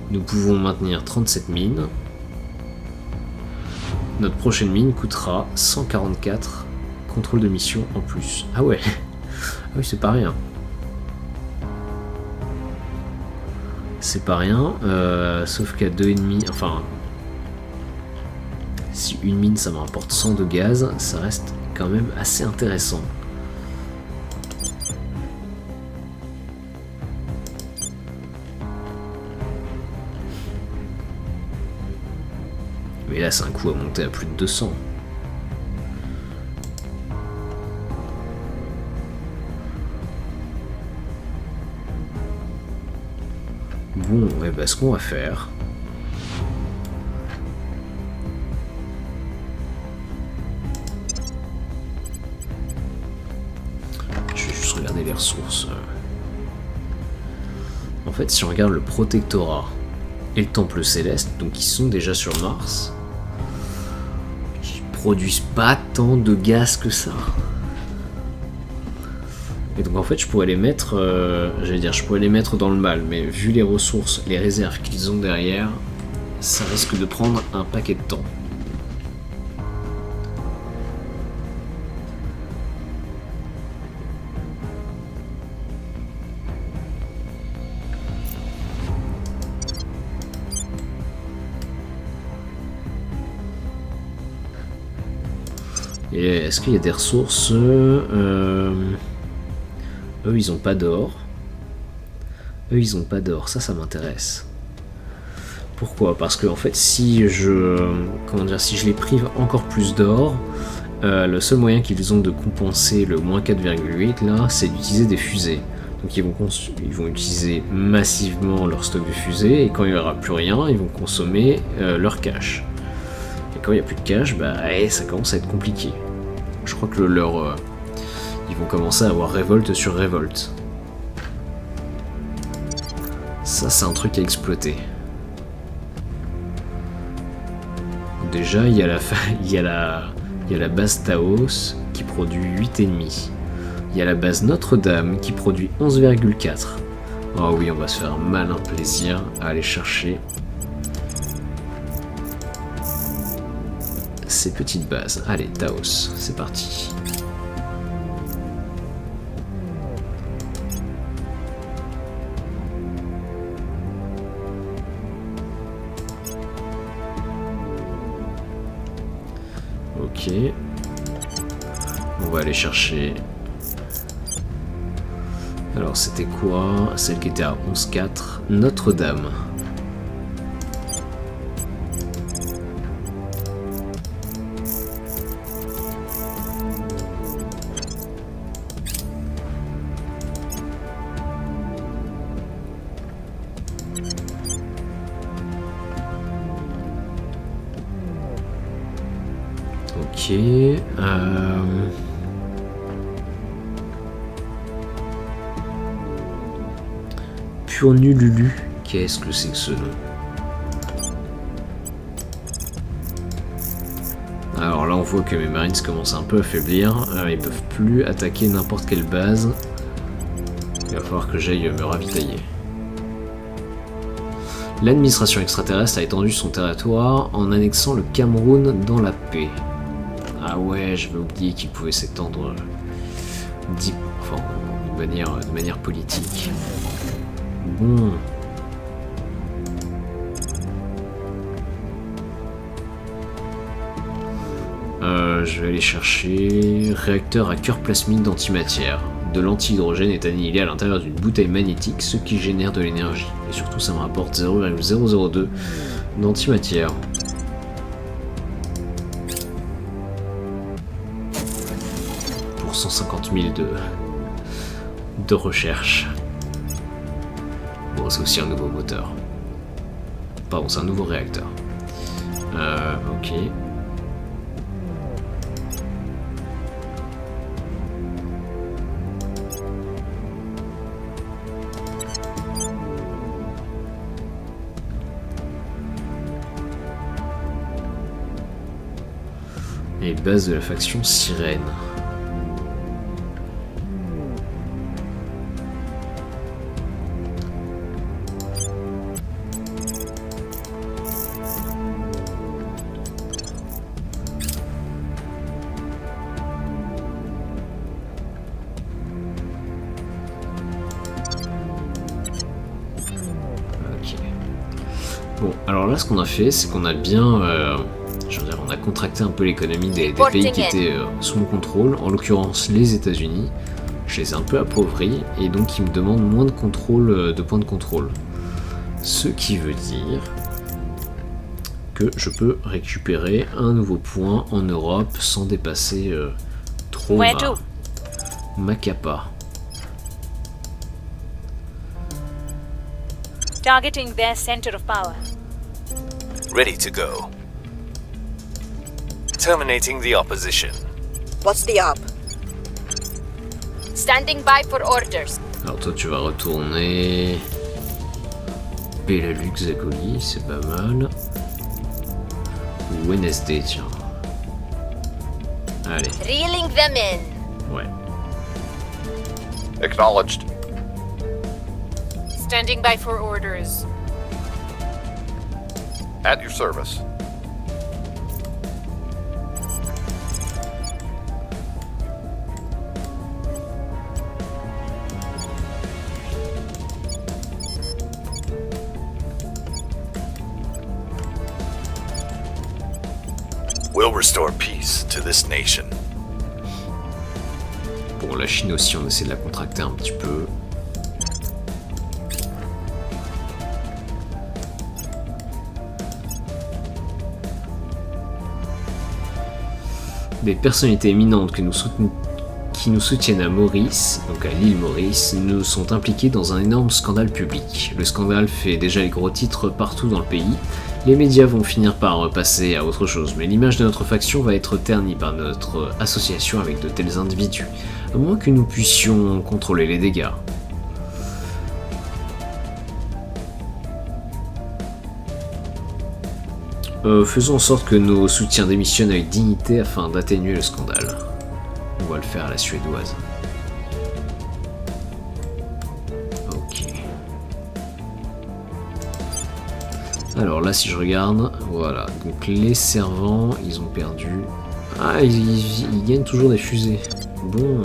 Nous pouvons maintenir 37 mines. Notre prochaine mine coûtera 144 contrôle de mission en plus. Ah ouais. Ah oui, c'est pas rien. C'est pas rien, sauf qu'à 2,5, enfin... Si une mine ça me rapporte 100 de gaz, ça reste quand même assez intéressant. Mais là, c'est un coup à monter à plus de 200. Bon, et bah, ce qu'on va faire... Je vais juste regarder les ressources. En fait, si on regarde le protectorat et le temple céleste, donc ils sont déjà sur Mars, ils produisent pas tant de gaz que ça. Et donc en fait je pourrais les mettre, je pourrais les mettre dans le mal, mais vu les ressources, les réserves qu'ils ont derrière, ça risque de prendre un paquet de temps. Et est-ce qu'il y a des ressources Eux, ils ont pas d'or. Ça m'intéresse. Pourquoi? Parce que en fait, si je les prive encore plus d'or, le seul moyen qu'ils ont de compenser le moins 4,8 là, c'est d'utiliser des fusées. Donc ils vont utiliser massivement leur stock de fusées, et quand il n'y aura plus rien, ils vont consommer leur cash. Et quand il n'y a plus de cash, bah ça commence à être compliqué. Je crois que ils vont commencer à avoir révolte sur révolte. Ça, c'est un truc à exploiter. Déjà, il y a la base Taos qui produit 8,5. Il y a la base Notre-Dame qui produit 11,4. Oh oui, on va se faire un malin plaisir à aller chercher ces petites bases. Allez, Taos, c'est parti. Ok. On va aller chercher... Alors c'était quoi? Celle qui était à 11,4. Notre-Dame. Ok. Pur Nululu. Qu'est-ce que c'est que ce nom? Alors là on voit que mes marines commencent un peu à faiblir. Ils peuvent plus attaquer n'importe quelle base. Il va falloir que j'aille me ravitailler. L'administration extraterrestre a étendu son territoire en annexant le Cameroun dans la paix. Ah ouais, j'avais oublié qu'il pouvait s'étendre de manière politique. Bon. Je vais aller chercher réacteur à cœur plasmique d'antimatière. De l'antihydrogène est annihilé à l'intérieur d'une bouteille magnétique, ce qui génère de l'énergie. Et surtout, ça me rapporte 0,002 d'antimatière. Pour 150 000 de recherche. Bon, c'est aussi un nouveau moteur. Pardon, c'est un nouveau réacteur. Ok. Et base de la faction Sirène. Ok. Bon, alors là, ce qu'on a fait, c'est qu'on a bien... on a contracté un peu l'économie des pays qui étaient sous mon contrôle, en l'occurrence les États-Unis. Je les ai un peu appauvris et donc ils me demandent moins de contrôle, de points de contrôle. Ce qui veut dire que je peux récupérer un nouveau point en Europe sans dépasser trop ma capa. Targeting their center of power. Ready to go. Terminating the opposition. What's the op? Standing by for orders. Alors toi tu vas retourner... Belalux Zagoli, c'est pas mal. Ou NSD, tiens. Allez. Reeling them in. Ouais. Acknowledged. Standing by for orders. At your service. We'll restore peace to this nation. Bon, la Chine aussi, on essaie de la contracter un petit peu. Des personnalités éminentes que qui nous soutiennent à Maurice, donc à l'île Maurice, nous sont impliqués dans un énorme scandale public. Le scandale fait déjà les gros titres partout dans le pays. Les médias vont finir par passer à autre chose, mais l'image de notre faction va être ternie par notre association avec de tels individus, à moins que nous puissions contrôler les dégâts. Faisons en sorte que nos soutiens démissionnent avec dignité afin d'atténuer le scandale. On va le faire à la suédoise. Ok. Alors là, si je regarde, voilà. Donc les servants, ils ont perdu. Ah, ils gagnent toujours des fusées. Bon.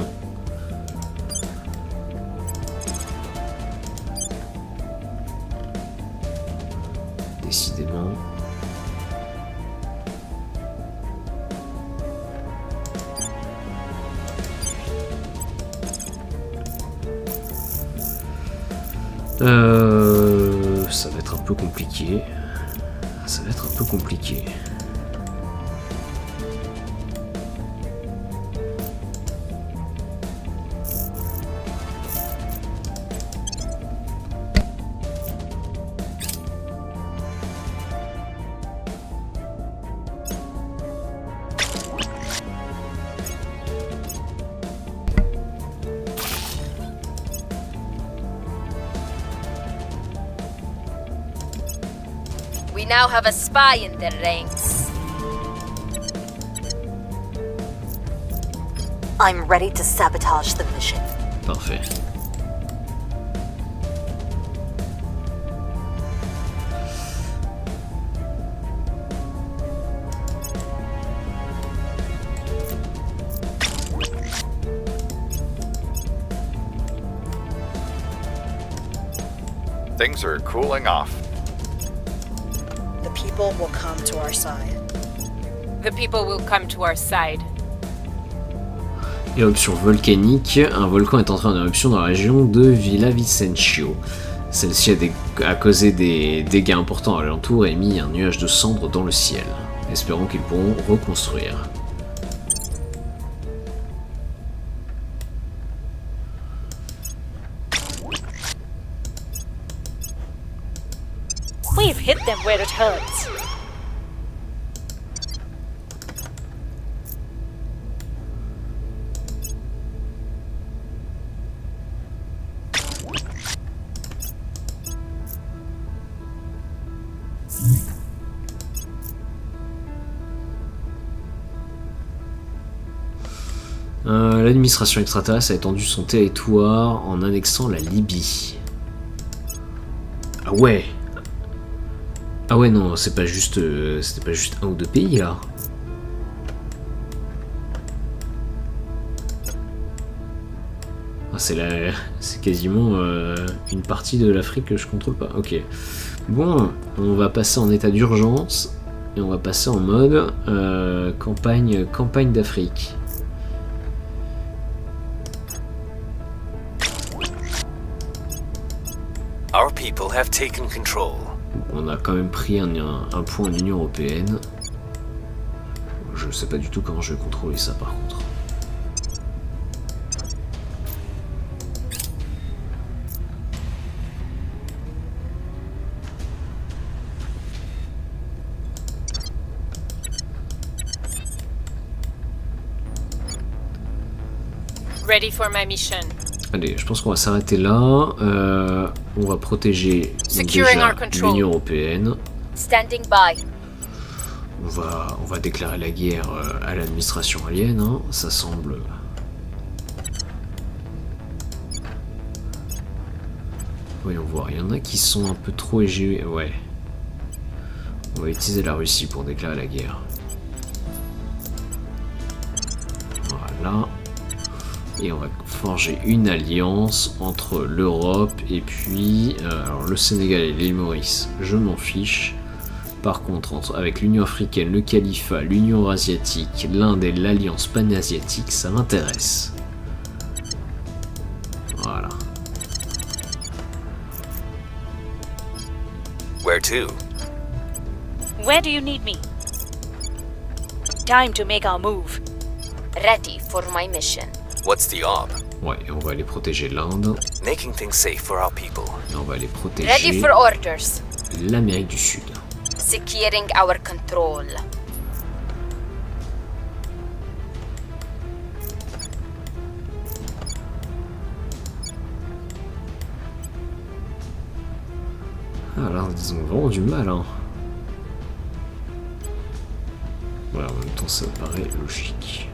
Décidément. Ça va être un peu compliqué. Ça va être un peu compliqué. now have a spy in their ranks. I'm ready to sabotage the mission. Parfait. Things are cooling off. The people will come to our side. The people will come to our side. Éruption volcanique. Un volcan est entré en éruption dans la région de Villavicencio. Celle-ci a causé des dégâts importants à l'alentour et mis un nuage de cendres dans le ciel. Espérons qu'ils pourront reconstruire. We've hit them where it hurts. L'administration extraterrestre a étendu son territoire en annexant la Libye. Ah ouais. Ah ouais non, c'est pas juste, c'était pas juste un ou deux pays là. Ah, c'est quasiment une partie de l'Afrique que je contrôle pas. Ok. Bon, on va passer en état d'urgence et on va passer en mode campagne d'Afrique. Our people have taken control. On a quand même pris un point en Union Européenne. Je sais pas du tout comment je vais contrôler ça par contre. Ready for my mission. Allez, je pense qu'on va s'arrêter là. On va protéger Securing déjà our control. l'Union Européenne. Standing by. On va déclarer la guerre à l'administration alien. Hein. Ça semble... Voyons voir. Il y en a qui sont un peu trop égéeux. Ouais. On va utiliser la Russie pour déclarer la guerre. Voilà. Et on va forger une alliance entre l'Europe et puis alors le Sénégal et l'île Maurice, je m'en fiche. Par contre, avec l'Union africaine, le califat, l'Union eurasiatique, l'Inde et l'Alliance panasiatique, ça m'intéresse. Voilà. Where to? Where do you need me? Time to make our move. Ready for my mission. What's the op? Ouais, et on va aller protéger l'Inde. Making things safe for our people. Et on va aller Ready protéger for orders. l'Amérique du Sud. Securing our control. Ah là, ils ont vraiment du mal, hein. Ouais, en même temps, ça paraît logique.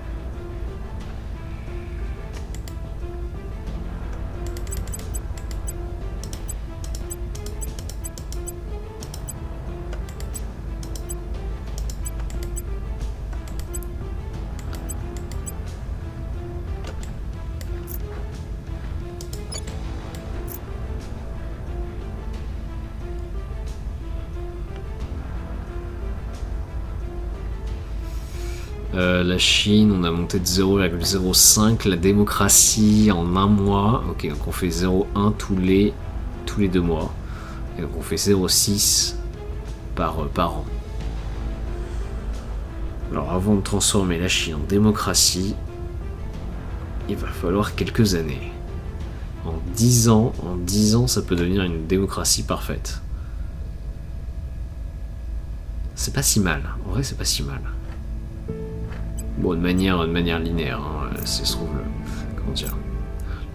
La Chine, on a monté de 0,05. La démocratie en un mois. Ok, donc on fait 0,1 tous les 2 mois. Et donc on fait 0,6 par an. Alors avant de transformer la Chine en démocratie, il va falloir quelques années. En 10 ans, ça peut devenir une démocratie parfaite. C'est pas si mal. En vrai, c'est pas si mal. Bon, de manière linéaire, hein, c'est se trouve comment dire,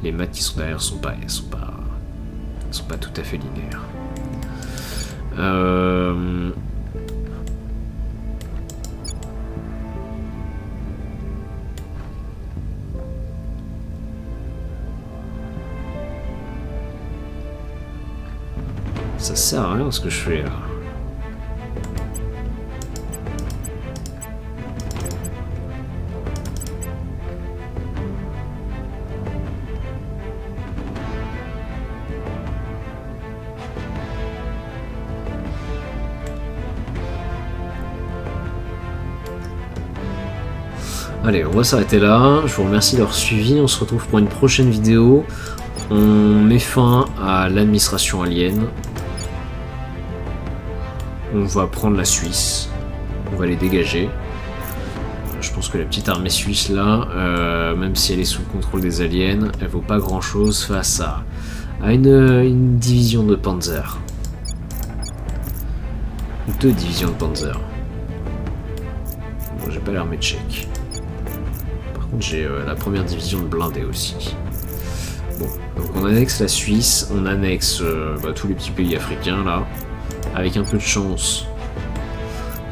les maths qui sont derrière sont pas tout à fait linéaires. Ça sert à rien ce que je fais là. Allez, on va s'arrêter là. Je vous remercie d'avoir suivi. On se retrouve pour une prochaine vidéo. On met fin à l'administration alien. On va prendre la Suisse. On va les dégager. Je pense que la petite armée suisse là, même si elle est sous le contrôle des aliens, elle vaut pas grand chose face à une division de Panzer. 2 divisions de Panzer. Bon, j'ai pas l'armée tchèque. Par contre, j'ai la première division de blindés aussi. Bon, donc on annexe la Suisse, on annexe tous les petits pays africains là. Avec un peu de chance,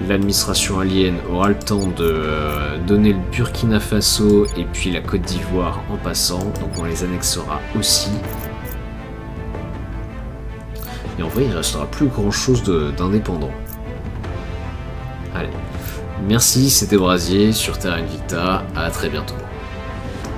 l'administration alien aura le temps de donner le Burkina Faso et puis la Côte d'Ivoire en passant, donc on les annexera aussi. Et en vrai, il ne restera plus grand chose d'indépendant. Allez, merci, c'était Brasier sur Terra Invicta, à très bientôt.